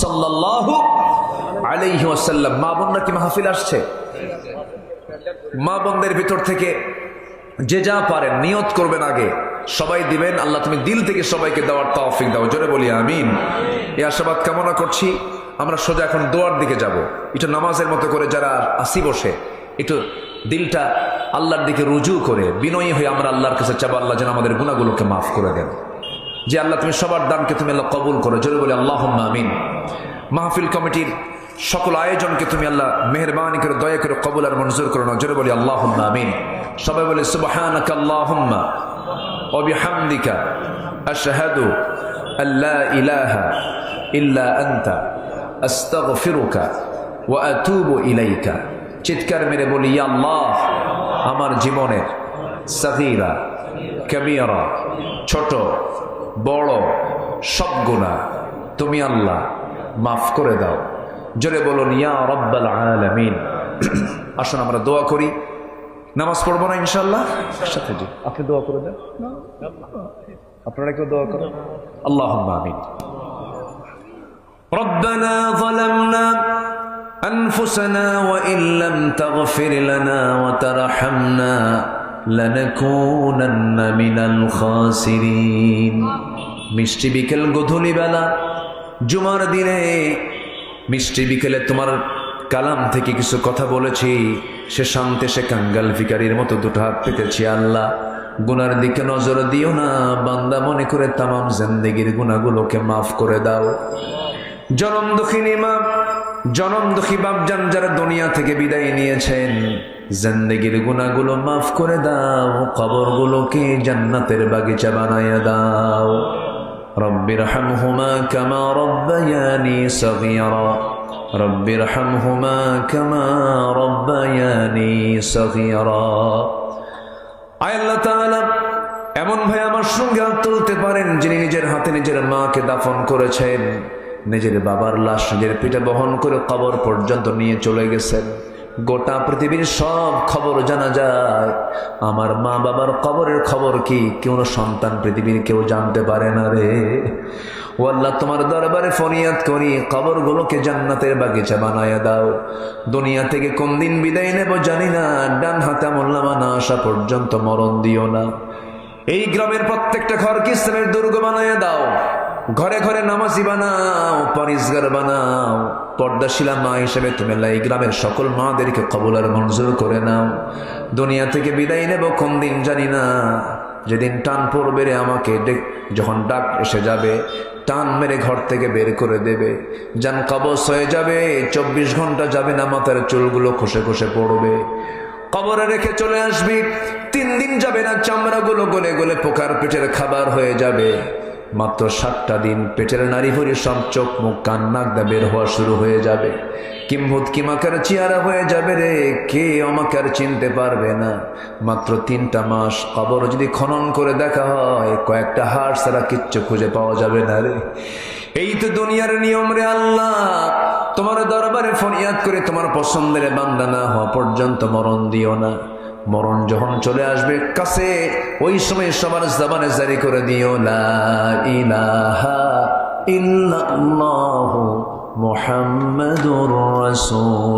সাল্লাল্লাহু আলাইহি ওয়াসাল্লাম। মা বোনরা কি মাহফিল আসছে? মা বোনদের ভিতর থেকে যে যা পারেন নিয়ত করবেন, আগে সবাই দিবেন। আল্লাহ তুমি দিল থেকে সবাইকে দেওয়ার তৌফিক দাও, জোরে বলি আমিন। এই আশাবাদ কামনা করছি। আমরা সোজা এখন দোয়ার দিকে যাব। একটু নামাজের মতো করে যারা আসি বসে একটু দিলটা আল্লাহর দিকে রুজু করে বিনয়ী হয়ে আমরা আল্লাহর কাছে চাবো, আল্লাহ যেন আমাদের গুনাহগুলোকে মাফ করে দেন। যে আল্লাহ তুমি সবার দানকে তুমি আল্লাহ কবুল করো, জোরে বলি আল্লাহুম্মা আমিন। মাহফিল কমিটির সকল আয়োজনকে তুমি আল্লাহ মেহেরবানি করে দয়া করে কবুল আর মঞ্জুর করো না, জোরে বলি আল্লাহুম্মা আমিন। সবাই বলে সুবহানাকা আল্লাহুম্মা ওয়া বিহামদিকা আশহাদু আল্লা ইলাহা ইল্লা আনতা আস্তাগফিরুকা ওয়া আতুবু ইলাইকা। চিৎকার মেরে বলি ইয়া আল্লাহ, আমার জীবনের সাগীরা কাবীরা, ছোট বড় সব গুনাহ তুমি আল্লাহ মাফ করে দাও, জোরে বলুন ইয়া রাব্বাল আলামিন। আসুন আমরা দোয়া করি। নামাজ পড়বো না ইনশাআল্লাহ সাথে? জি, আপনি দোয়া করে দেন, আপনারা কেউ দোয়া করেন। আল্লাহুম্মা আমিন। ربنا ظلمنا أنفسنا وإن لم تغفر لنا وترحمنا لنكونن من الخاسرين। মিষ্টি বিকেল গধূলি বেলা জুমার দিনে মিষ্টি বিকেলে তোমার কালাম থেকে কিছু কথা বলেছি, সে শান্তে সে কাঙ্গাল ভিখারির মতো দুটো হাত পেতেছি। আল্লাহ গুনার দিকে নজর দিও না, বান্দা মনে করে তামাম জিন্দেগির গুনাহগুলোকে মাফ করে দাও। জনম দুঃখিনী মা, জনম দুঃখী বাপজান যারা দুনিয়া থেকে বিদায় নিয়েছেন, জিন্দেগির গুনাহগুলো মাফ করে দাও, কবরগুলোকে জান্নাতের বাগিচা বানায়া দাও। রব্বিরহামহুমা কামা রব্বায়ানি সগীরা, রব্বিরহামহুমা কামা রব্বায়ানি সগীরা। আয় আল্লাহ তাআলা, এমন ভাই আমার সঙ্গে হাত তুলতে পারেন যিনি নিজের হাতে নিজের মাকে দাফন করেছেন, নিজের বাবার লাশ নিজের পিঠে বহন করে কবর পর্যন্ত নিয়ে চলে গেছেন। গোটা পৃথিবীর সব খবর জানা যায়, আমার মা বাবার কবরের খবর কি কোনো সন্তান পৃথিবীর কেউ জানতে পারে না রে। ও আল্লাহ, তোমার দরবারে ফরিয়াদ করি, কবরগুলোকে জান্নাতের বাগিচা বানায়া দাও। দুনিয়া থেকে কোন দিন বিদায় নেব জানি না, ডান হাতে আমলনামা না আসা পর্যন্ত মরণ দিও না। এই গ্রামের প্রত্যেকটা ঘরকে ইসলামের দুর্গ বানায়া দাও, ঘরে ঘরে নামাজি বানাও, পরিষ্কার বানাও। পর্দাশীলা মা হিসেবে তুমি আল্লাহ এই গ্রামের সকল মাদেরকে কবুল আর মঞ্জুর করে নাও। দুনিয়া থেকে বিদায় নেব কোন দিন জানি না, যেদিন টান পড়বে রে আমাকে যখন ডাক এসে যাবে, টান মেরে ঘর থেকে বের করে দেবে, জান কবজ হয়ে যাবে। 24 ঘন্টা যাবে না, মাথার চুলগুলো খসে খসে পড়বে। কবরে রেখে চলে আসবি, 3 দিন যাবে না, চামড়াগুলো গলে গলে পোকার পেটের খাবার হয়ে যাবে। মাত্র 7টা দিন পেটের নারী ভরি সব চোখ মুখ কান নাক দা বের হওয়া শুরু হয়ে যাবে। কিম্ভূত কিমাকার চেহারা হয়ে যাবে রে, কে আমাকে আর চিনতে পারবে না। মাত্র 3টা মাস কবর যদি খনন করে দেখা হয়, কয়েকটা হাড় ছাড়া কিচ্ছু খুঁজে পাওয়া যাবে না রে। এই তো দুনিয়ার নিয়ম রে আল্লাহ, তোমার দরবারে ফরিয়াদ করে তোমার পছন্দের বান্দা না হওয়া পর্যন্ত মরণ দিও না। মরণ যখন চলে আসবে কাছে, ওই সময় সবার জবানে জারি করে দিও লা ইলাহা ইল্লাল্লাহু মুহাম্মাদুর রাসূল।